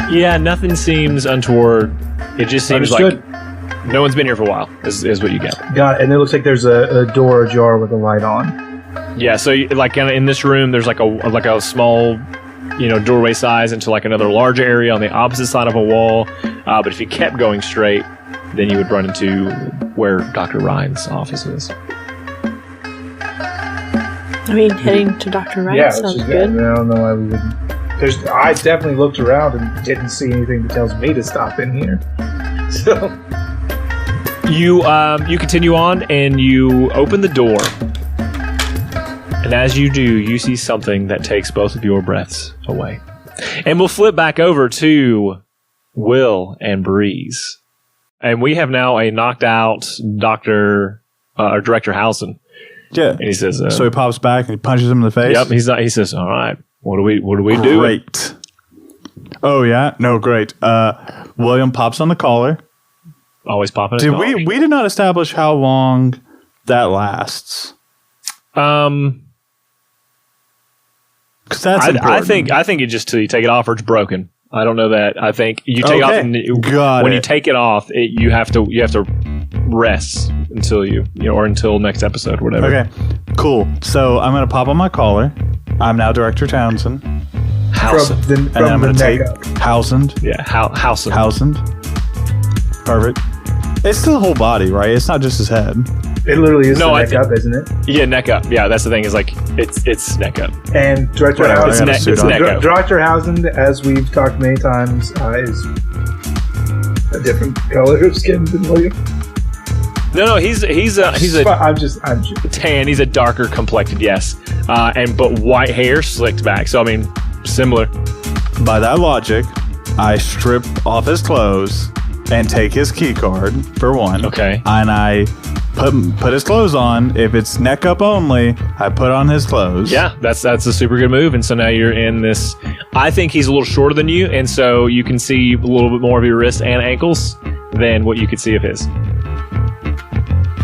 Yeah, nothing seems untoward. It just seems Understood. like no one's been here for a while, is what you get. Got it. And it looks like there's a door ajar with a light on. Yeah, so like kinda in this room, there's like a small, doorway size into like another larger area on the opposite side of a wall. But if you kept going straight, then you would run into where Dr. Ryan's office is. I mean, heading to Dr. Ryan Yeah, sounds which is good. I don't know why we wouldn't. I definitely looked around and didn't see anything that tells me to stop in here. So You continue on and you open the door. And as you do, you see something that takes both of your breaths away. And we'll flip back over to Will and Breeze. And we have now a knocked out Director Howson. Yeah. And he says, so he pops back and he punches him in the face. Yep. He says, all right, what do we do? Great. Oh yeah, no, great. William pops on the collar. Always popping. We did not establish how long that lasts. Because that's important. I think it just till you take it off or it's broken. I don't know that. I think you take it off and you take it off, you have to rest until or until next episode or whatever. Okay, cool. So I'm gonna pop on my collar. I'm now Director Townsend. Howson. And then I'm gonna take Howson. Yeah, Howson. Howson. Perfect. It's the whole body, right? It's not just his head. It literally is neck up, isn't it? Yeah, neck up. Yeah, that's the thing. Is like it's neck up. And Director Howson, it's neck up. Director Howson, as we've talked many times, is a different color of skin than William. No, he's I'm just tan. He's a darker complected, yes, but white hair slicked back. So I mean, similar. By that logic, I strip off his clothes and take his key card for one. Okay. And I put his clothes on. If it's neck up only, I put on his clothes. Yeah, that's a super good move. And so now you're in this. I think he's a little shorter than you, and so you can see a little bit more of your wrists and ankles than what you could see of his.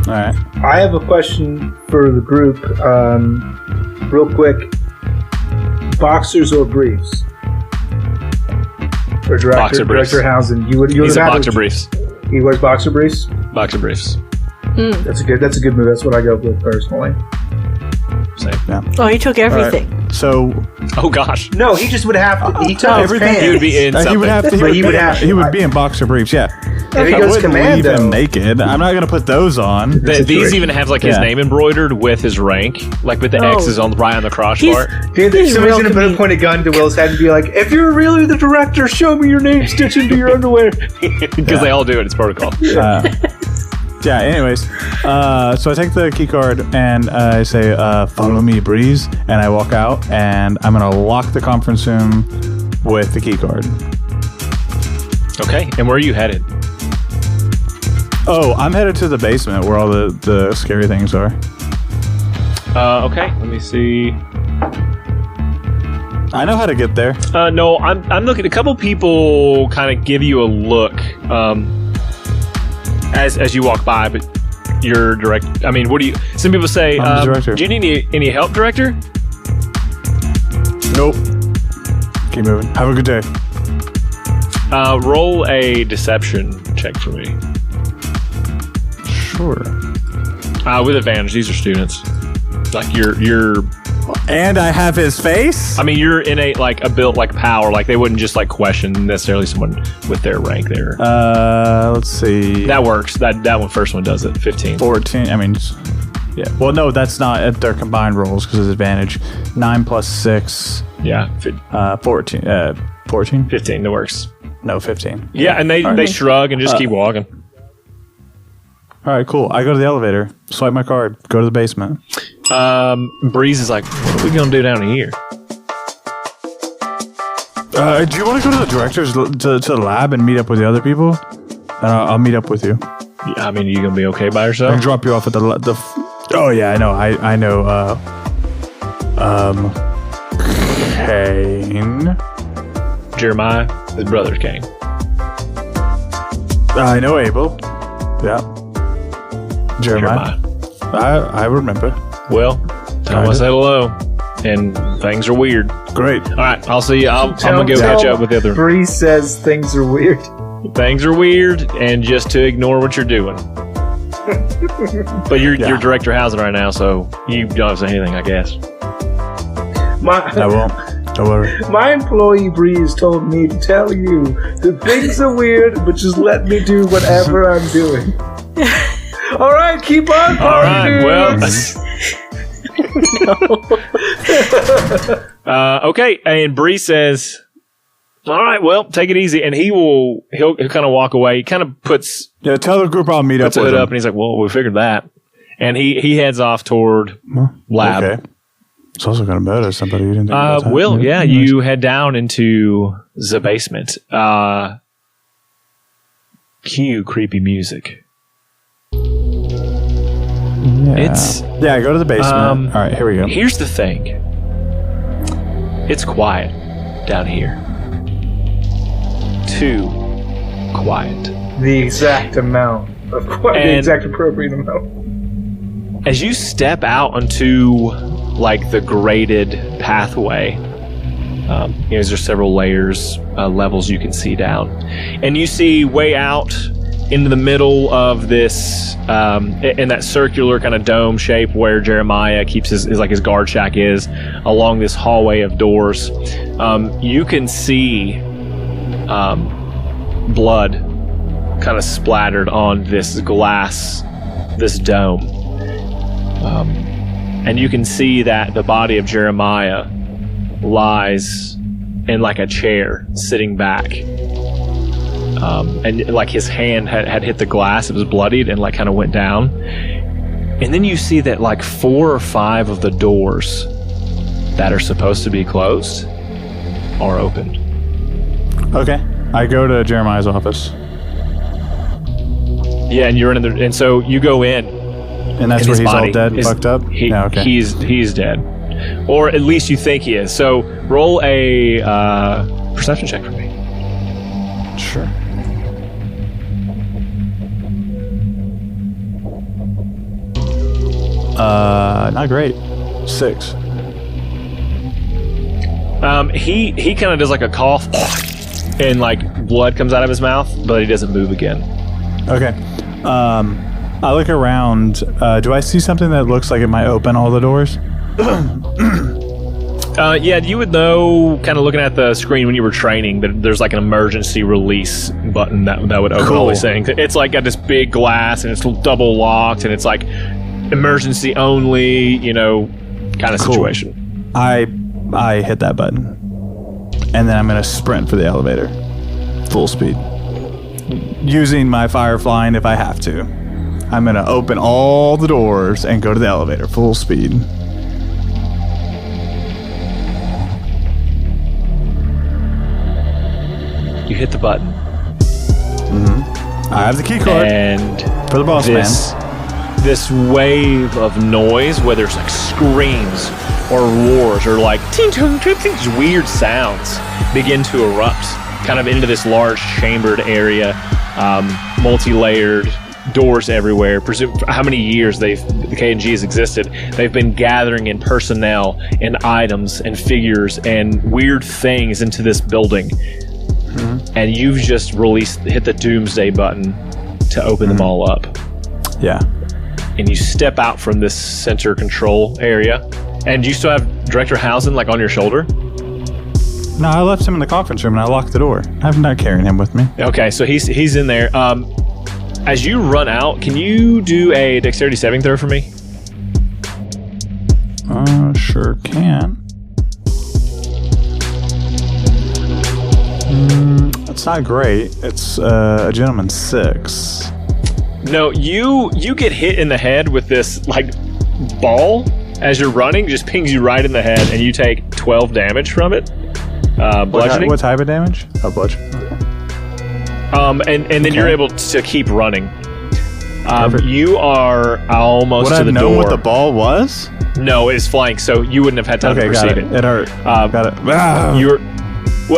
All right. I have a question for the group, real quick. Boxers or briefs? For Boxer briefs. Director Howson, He's a boxer briefs. He wears boxer briefs. Boxer briefs. That's a good move. That's what I go with personally. Same. Yeah. Oh, he took everything. Right. So, oh gosh, no, he just would have to. He took everything. He would be in. He would have to. He would be in boxer briefs. Yeah. If he goes commando, leave him naked. I'm not gonna put those on. These even have like his name embroidered with his rank, like with the X's on right on the crossbar. Somebody's gonna point a gun to Will's head and be like, "If you're really the director, show me your name stitched into your underwear." Because they all do it. It's protocol. Yeah, anyways, so I take the key card and I say, follow me, Breeze, and I walk out and I'm going to lock the conference room with the key card. Okay, and where are you headed? Oh, I'm headed to the basement where all the scary things are. Okay, let me see. I know how to get there. No, I'm looking. A couple people kind of give you a look as you walk by, but you're direct. I mean, what do you? Some people say, I'm the director. "Do you need any help, director?" Nope. Keep moving. Have a good day. Roll a deception check for me. Sure. With advantage. These are students. Like you're. And I have his face? I mean, you're in a built like power. Like they wouldn't just like question necessarily someone with their rank there. Let's see. That works. That one first one does it. 15. 14. I mean, yeah. Well, no, that's not at their combined rolls because it's advantage. 9 plus 6. Yeah. 14. 14? 15. That works. No, 15. Yeah, and they shrug and just keep walking. All right, cool. I go to the elevator, swipe my card, go to the basement. Breeze is like, what are we going to do down here? Do you want to go to the director's to the lab and meet up with the other people? I'll meet up with you. Yeah, I mean, are you going to be okay by I yourself? can drop you off at the oh, yeah, I know. I know. Kane. Jeremiah, his brother's Kane. I know Abel. Yeah. Jeremiah. I remember. Well, tell him I said hello. And things are weird. Great. All right, I'll see you. I'm going to go catch up with the other. Breeze says things are weird. Things are weird, and just to ignore what you're doing. But you're Director Howson right now, so you don't have to say anything, I guess. I won't. Don't worry. My employee Breeze told me to tell you that things are weird, but just let me do whatever I'm doing. All right, keep on. All right, well. Okay, and Breeze says, all right, well, take it easy. And he'll kind of walk away. He kind of puts... Yeah, tell the group I'll meet up with it him. up, and he's like, well, we figured that. And he heads off tord lab. Okay. It's also going to murder somebody. You didn't think about that. Will, yeah, you head down into the basement. Cue creepy music. Yeah. Yeah, go to the basement. All right, here we go. Here's the thing. It's quiet down here. Too quiet. The exact amount of quiet, the exact appropriate amount. As you step out onto like the graded pathway, there's several layers, levels you can see down, and you see way out into the middle of this, in that circular kind of dome shape where Jeremiah keeps his guard shack is, along this hallway of doors. You can see blood kind of splattered on this glass, this dome. And you can see that the body of Jeremiah lies in like a chair, sitting back. And like his hand had hit the glass, it was bloodied and like kind of went down. And then you see that like 4 or 5 of the doors that are supposed to be closed are open. Okay. I go to Jeremiah's office. Yeah, and you're in there, and so you go in. And that's where he's all dead and fucked up? Yeah, okay. He's dead. Or at least you think he is. So roll a perception check for me. Sure. Not great. 6. He kind of does like a cough, and like blood comes out of his mouth, but he doesn't move again. Okay. I look around. Do I see something that looks like it might open all the doors? Yeah, you would know, kind of looking at the screen when you were training, that there's like an emergency release button that would open all these things. It's like got this big glass, and it's double locked, and it's like emergency only, kind of situation. I hit that button, and then I'm going to sprint for the elevator, full speed, using my fire flying if I have to. I'm going to open all the doors and go to the elevator, full speed. You hit the button. Mm-hmm. I have the key card. And for the boss man. This wave of noise, whether it's like screams or roars or like these weird sounds, begin to erupt kind of into this large chambered area, multi-layered, doors everywhere. Presume how many years the KNG has existed. They've been gathering in personnel and items and figures and weird things into this building. Mm-hmm. And you've just hit the doomsday button to open them all up. Yeah. And you step out from this center control area, and you still have Director Howson like on your shoulder? No, I left him in the conference room and I locked the door. I'm not carrying him with me. Okay, so he's in there. As you run out, can you do a dexterity saving throw for me? Sure can. It's not great. It's a gentleman's 6. No, you get hit in the head with this like ball as you're running, just pings you right in the head, and you take 12 damage from it. Bludgeoning. What type of damage? Oh, bludgeoning. And then you're able to keep running. You are almost to the door. Would I know what the ball was? No, it's flying, so you wouldn't have had time to perceive it. It hurt. Got it.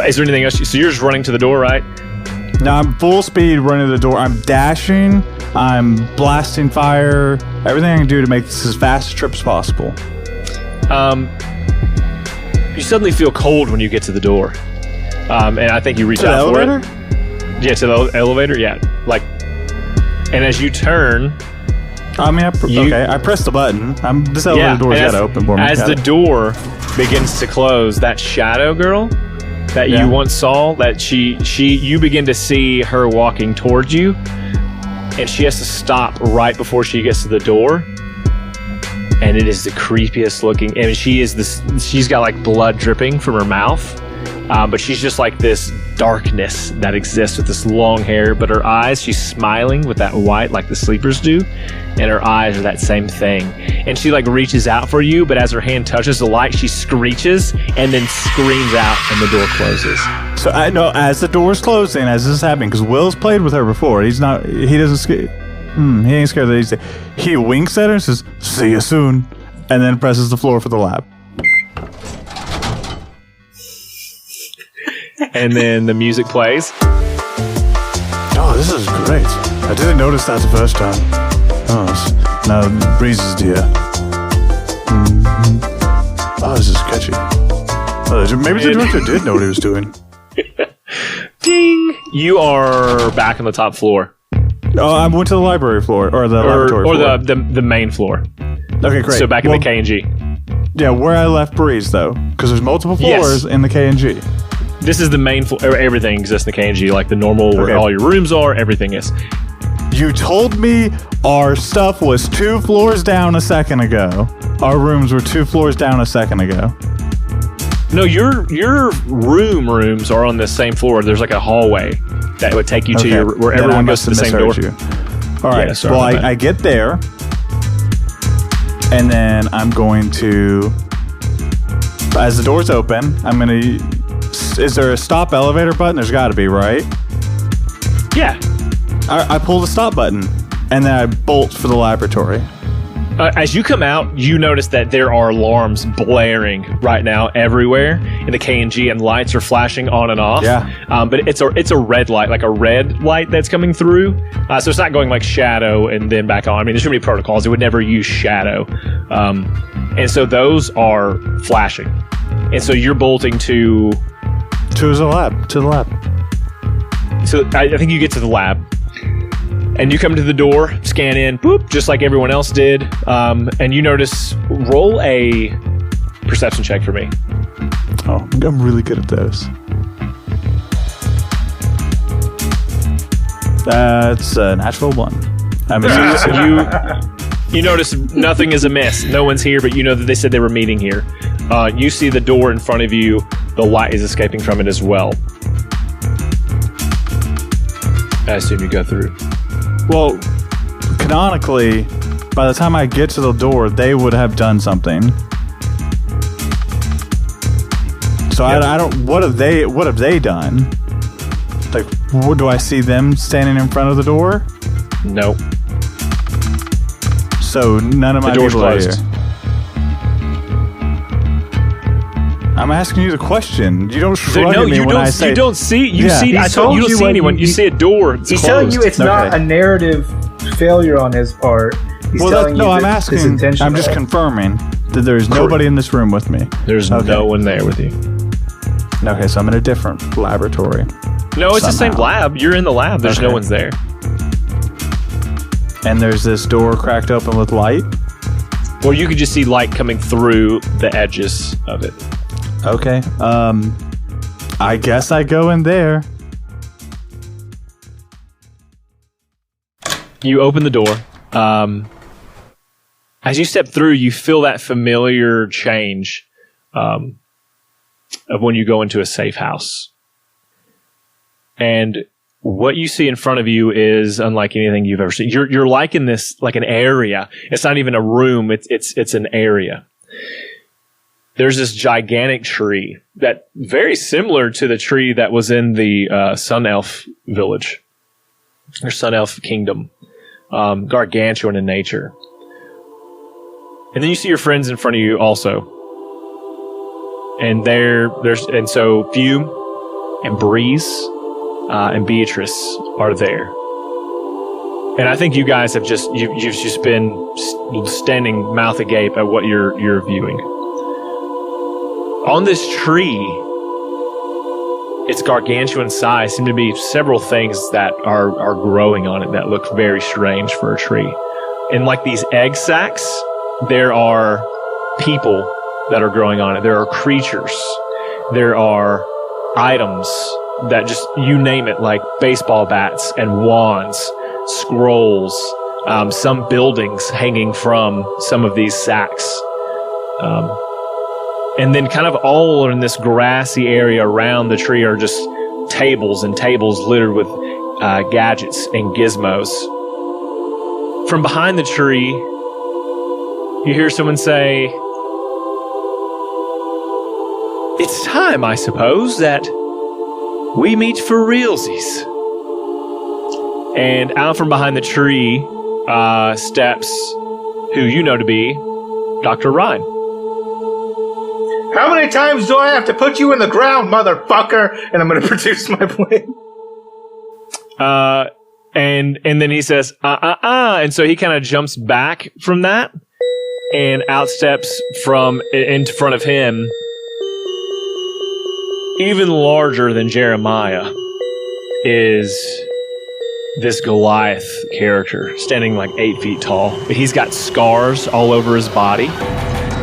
Is there anything else? So you're just running to the door, right? No, I'm full speed running to the door. I'm dashing. I'm blasting fire. Everything I can do to make this as fast a trip as possible. You suddenly feel cold when you get to the door. And I think you reach out for it. Yeah, to the elevator, yeah. And as you turn... I pressed the button. This elevator door's got to open for me. As the door begins to close, that shadow girl that you once saw, that you begin to see her walking towards you, and she has to stop right before she gets to the door. And it is the creepiest looking. I mean, she's got like blood dripping from her mouth. But she's just like this darkness that exists with this long hair. But her eyes, she's smiling with that white like the sleepers do. And her eyes are that same thing. And she like reaches out for you, but as her hand touches the light, she screeches and then screams out, and the door closes. So I know as the door's closing, as this is happening, because Will's played with her before. He doesn't He ain't scared of that. He winks at her and says, "See you soon," and then presses the floor for the lab. And then the music plays. Oh, this is great. I didn't notice that the first time. Oh, now Breeze is dear. Oh, this is sketchy. Maybe the director did know what he was doing. Ding! You are back on the top floor. Oh, I went to the library floor, or the laboratory floor. Or the main floor. Okay, great. So back in the KNG. Yeah, where I left Breeze, though. Because there's multiple floors in the KNG. This is the main floor. Everything exists in the KNG, like the normal, where all your rooms are, everything is. You told me our stuff was 2 floors down a second ago. Our rooms were 2 floors down a second ago. No, your rooms are on the same floor. There's like a hallway that would take you to where everyone goes to the same door. All right. Yeah, I get there, and then I'm going to, as the doors open, I'm going to. Is there a stop elevator button? There's got to be, right? Yeah. I pull the stop button, and then I bolt for the laboratory. As you come out, you notice that there are alarms blaring right now everywhere in the KNG, and lights are flashing on and off. Yeah. But it's a red light, like a red light that's coming through. So it's not going like shadow and then back on. I mean, there's too many protocols. It would never use shadow. And so those are flashing. And so you're bolting to the lab. So I think you get to the lab. And you come to the door, scan in, boop, just like everyone else did. And you notice, roll a perception check for me. Oh, I'm really good at those. That's a natural 1. You notice nothing is amiss. No one's here, but you know that they said they were meeting here. You see the door in front of you. The light is escaping from it as well. I assume you go through. Well, canonically, by the time I get to the door, they would have done something. So yep. I don't. What have they done? Like, do I see them standing in front of the door? Nope. So none of my door's people are closed. here. I'm asking you the question. You don't shrug at me when I say... You don't see... You see... You don't see anyone. You see a door. It's he's closed. telling you it's not a narrative failure on his part. He's telling you I'm asking... it's intentional. I'm just confirming that there's nobody in this room with me. There's no one there with you. Okay, so I'm in a different laboratory. No, it's the same lab. You're in the lab. There's no one's there. And there's this door cracked open with light? Well, you could just see light coming through the edges of it. Okay. I guess I go in there. You open the door. As you step through, you feel that familiar change of when you go into a safe house. And what you see in front of you is unlike anything you've ever seen. You're like in this, like an area. It's not even a room. It's an area. There's this gigantic tree that very similar to the tree that was in the Sun Elf village or Sun Elf kingdom, gargantuan in nature. And then you see your friends in front of you also, and so Fuum and Breeze and Beatrice are there. And I think you guys have you've just been standing mouth agape at what you're viewing. On this tree, its gargantuan size, seem to be several things that are growing on it that look very strange for a tree. In like these egg sacs, there are people that are growing on it. There are creatures. There are items that just, you name it, like baseball bats and wands, scrolls, some buildings hanging from some of these sacks. And then kind of all in this grassy area around the tree are just tables and tables littered with gadgets and gizmos. From behind the tree, you hear someone say, "It's time, I suppose, that we meet for realsies." And out from behind the tree steps who you know to be Dr. Ryan. How many times do I have to put you in the ground, motherfucker? And I'm going to produce my blade. And then he says, and so he kind of jumps back from that and outsteps from in front of him, even larger than Jeremiah, is this Goliath character standing like 8 feet tall. He's got scars all over his body.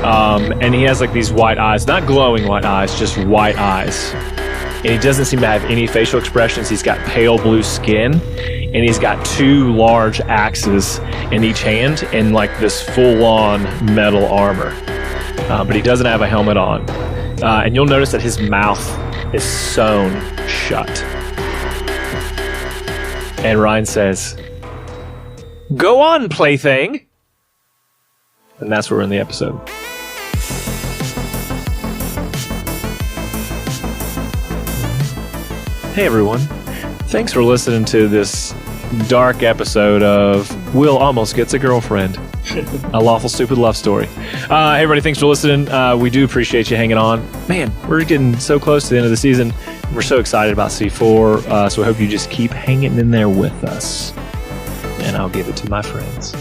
And he has like these white eyes, not glowing white eyes, just white eyes. And he doesn't seem to have any facial expressions. He's got pale blue skin, and he's got 2 large axes in each hand and like this full-on metal armor. But he doesn't have a helmet on. And you'll notice that his mouth is sewn shut. And Ryan says, "Go on, plaything." And that's where we're in the episode. Hey everyone, thanks for listening to this dark episode of Will Almost Gets a Girlfriend, a Lawful Stupid love story. Hey everybody, thanks for listening. We do appreciate you hanging on. Man, we're getting so close to the end of the season. We're so excited about C4, so I hope you just keep hanging in there with us. And I'll give it to my friends.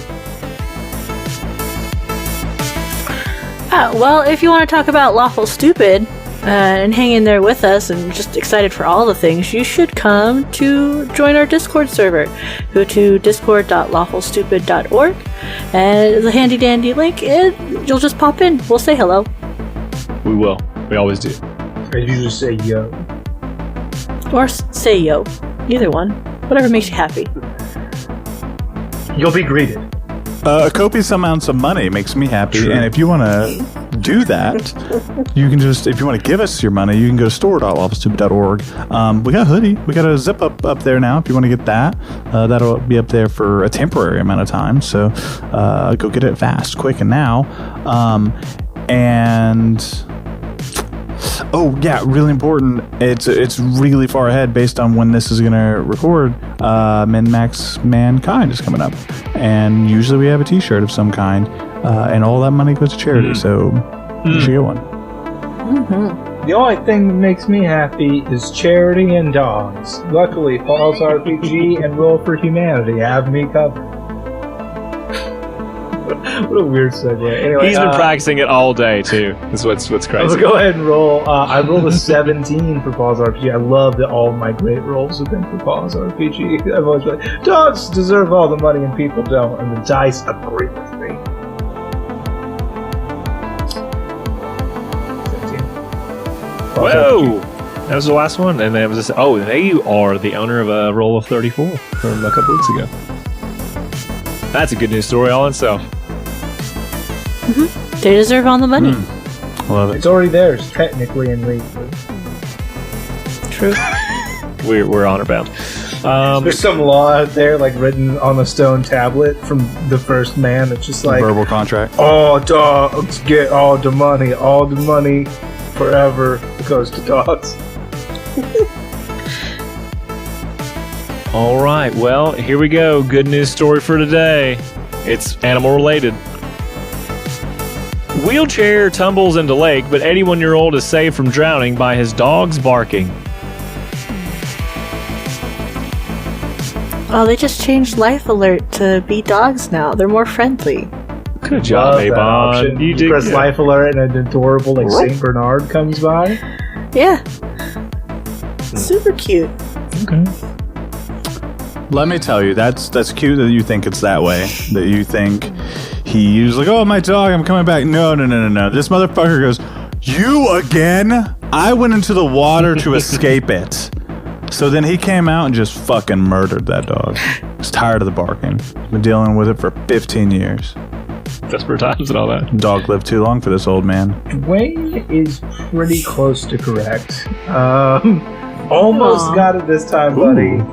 Well, if you want to talk about Lawful Stupid and hang in there with us and just excited for all the things, you should come to join our Discord server. Go to discord.lawfulstupid.org and the handy dandy link, you'll just pop in. We'll say hello. We will. We always do. Or you just say yo. Or say yo. Either one. Whatever makes you happy. You'll be greeted. Copious amounts of money makes me happy. True. And if you want to do that, you can just, if you want to give us your money, you can go to store.lawfulstupid.org. We got a hoodie. We got a zip up there now if you want to get that. That'll be up there for a temporary amount of time. So go get it fast, quick, and now. Oh yeah, really important. It's really far ahead based on when this is gonna record. Min-Max Mankind is coming up, and usually we have a T-shirt of some kind, and all that money goes to charity. So you should get one. Mm-hmm. The only thing that makes me happy is charity and dogs. Luckily, Paul's RPG and Roll for Humanity have me covered. What a weird segue. Anyway, he's been practicing it all day too. Is what's crazy. Let's go ahead and roll. I rolled a 17 for Paul's RPG. I love that all of my great rolls have been for Paul's RPG. I've always been like, dogs deserve all the money and people don't, and the dice agree with me. 17. Whoa! That was the last one, and then it was just, they are the owner of a roll of 34 from a couple weeks ago. That's a good news story all in itself. Mm-hmm. They deserve all the money. Love it. It's already theirs, technically and legally. True. We're honor bound. There's some law out there, like written on a stone tablet from the first man. That's just like verbal contract. All dogs get all the money. All the money forever goes to dogs. All right. Well, here we go. Good news story for today. It's animal related. Wheelchair tumbles into lake, but 81-year-old is saved from drowning by his dog's barking. Oh, they just changed Life Alert to be dogs now. They're more friendly. Good job, Avon. You did press Life Alert and an adorable St. Bernard comes by. Yeah. Super cute. Okay. Let me tell you, that's cute that you think it's that way. That you think he was like, oh, my dog, I'm coming back. No. This motherfucker goes, you again? I went into the water to escape it. So then he came out and just fucking murdered that dog. He's tired of the barking. Been dealing with it for 15 years. Desperate times and all that. Dog lived too long for this old man. Dwayne is pretty close to correct. Almost got it this time, buddy.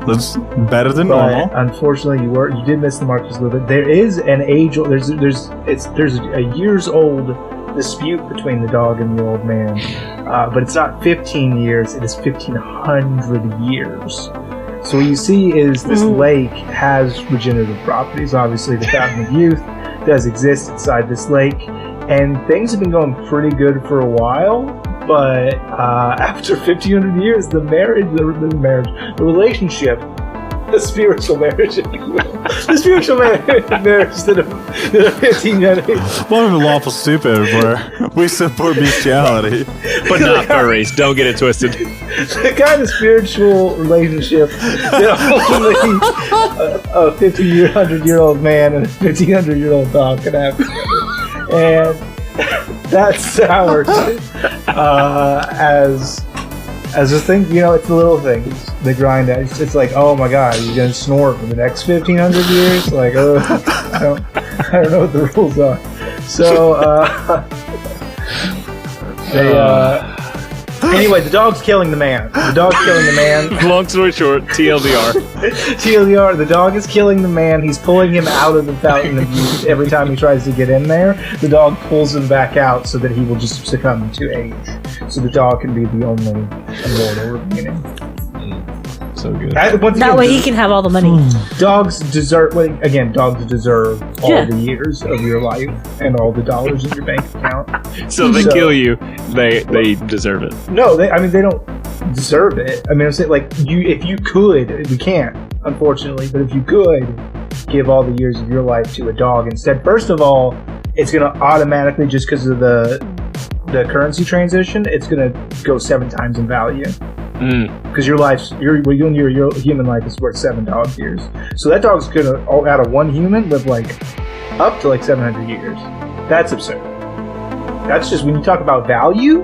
That's better than but normal. Unfortunately, you did miss the mark just a little bit. There is an age. There's a years old dispute between the dog and the old man, but it's not 15 years. It is 1,500 years. So what you see is this lake has regenerative properties. Obviously, the Fountain of Youth does exist inside this lake, and things have been going pretty good for a while. But after 1,500 years, the relationship, the spiritual marriage, if you will, the spiritual marriage that of 1,500. Welcome to Lawful Stupid, where we support bestiality. But not furries. Don't get it twisted. The kind of spiritual relationship that ultimately a 1,500-year-old man and a 1,500-year-old dog can have together. And that's soured as a thing. You know, it's the little things, the grind. It's like, oh my god, you're gonna snore for the next 1,500 years? Like, oh, I don't know what the rules are. So anyway, the dog's killing the man. Long story short, TLDR. TLDR, the dog is killing the man. He's pulling him out of the Fountain of Youth every time he tries to get in there. The dog pulls him back out so that he will just succumb to age. So the dog can be the only immortal remaining. So good. That way he can have all the money. Dogs deserve all the years of your life and all the dollars in your bank account. So they kill you, they deserve it. No, they don't deserve it. I mean, I'm saying, like, if you could, we can't, unfortunately, but if you could give all the years of your life to a dog instead, first of all, it's going to automatically, just because of the currency transition, it's going to go 7 times in value. Because your human life is worth 7 dog years. So that dog's going to, out of one human, live up to 700 years. That's absurd. That's just, when you talk about value.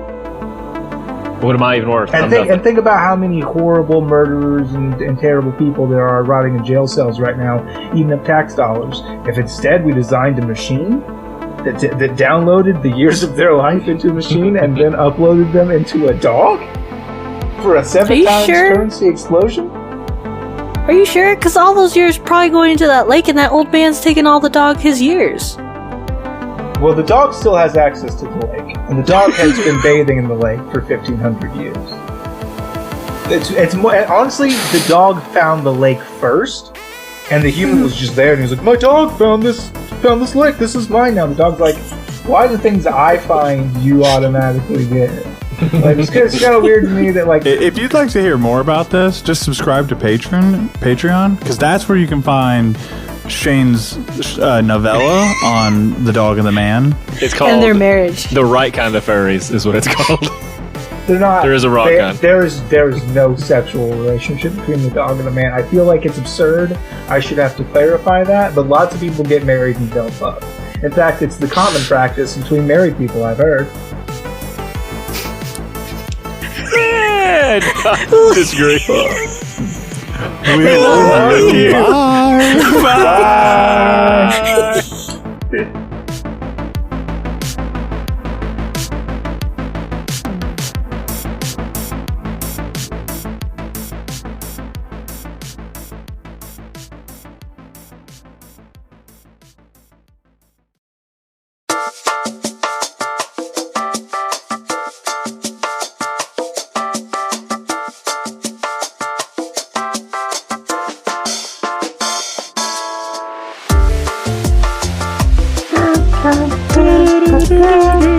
What am I even worth? And think about how many horrible murderers and terrible people there are rotting in jail cells right now, eating up tax dollars. If instead we designed a machine that downloaded the years of their life into a machine and then uploaded them into a dog for a 7 times currency explosion? Are you sure? Because all those years probably going into that lake, and that old man's taking all the dog his years. Well, the dog still has access to the lake, and the dog has been bathing in the lake for 1,500 years. It's more, honestly, the dog found the lake first, and the human was just there, and he was like, "My dog found this lake. This is mine now." The dog's like, "Why the things I find you automatically get?" Like, it's kind of weird to me that, like, if you'd like to hear more about this, just subscribe to Patreon, because that's where you can find Shane's novella on the dog and the man. It's called and their marriage. The Right Kind of Furries is what it's called. They're not. There is a wrong kind. There is no sexual relationship between the dog and the man. I feel like it's absurd. I should have to clarify that. But lots of people get married and don't fuck. In fact, it's the common practice between married people, I've heard. Man, I disagree. We love you. Bye. Bye.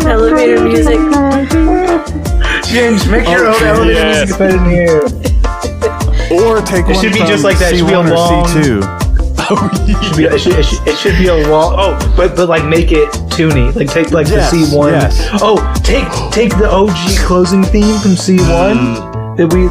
Elevator music. James, make your own elevator music to put in here. Or take one should be from just like that. It should be a C1 or long- C2. It should be a long. Oh, but like make it toony. Like take like Yes, the C1. yes. Oh, take the OG closing theme from C1 that we.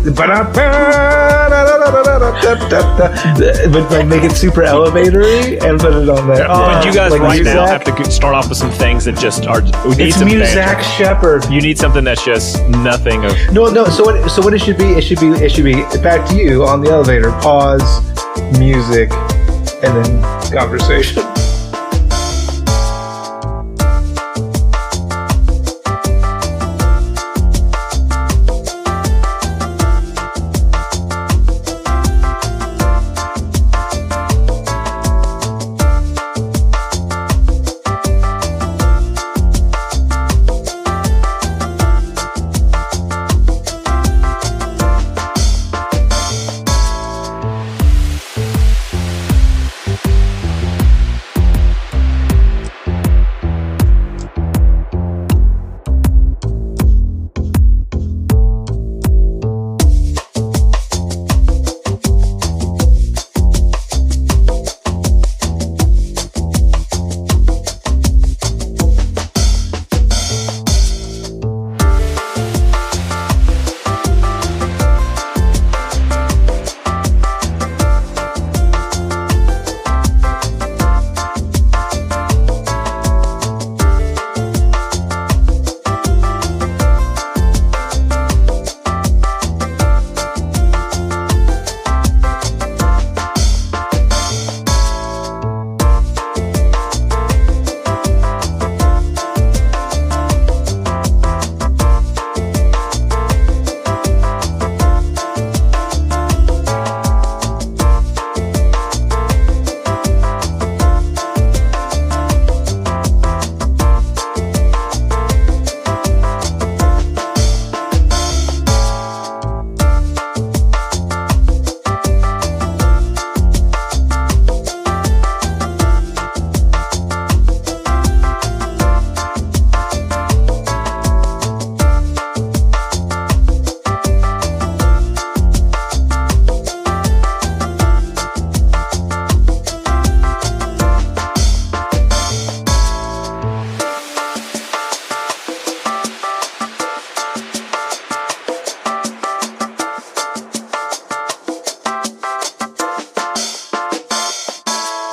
But like make it super elevatory and put it on there. But you guys like right now Muzak. have to start off with some things that just are. We need It's some Muzak banter. Shepherd. You need something that's just nothing of. No. So what it should be? It should be back to you on the elevator. Pause, music, and then conversation.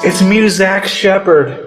It's Muzak Shepherd.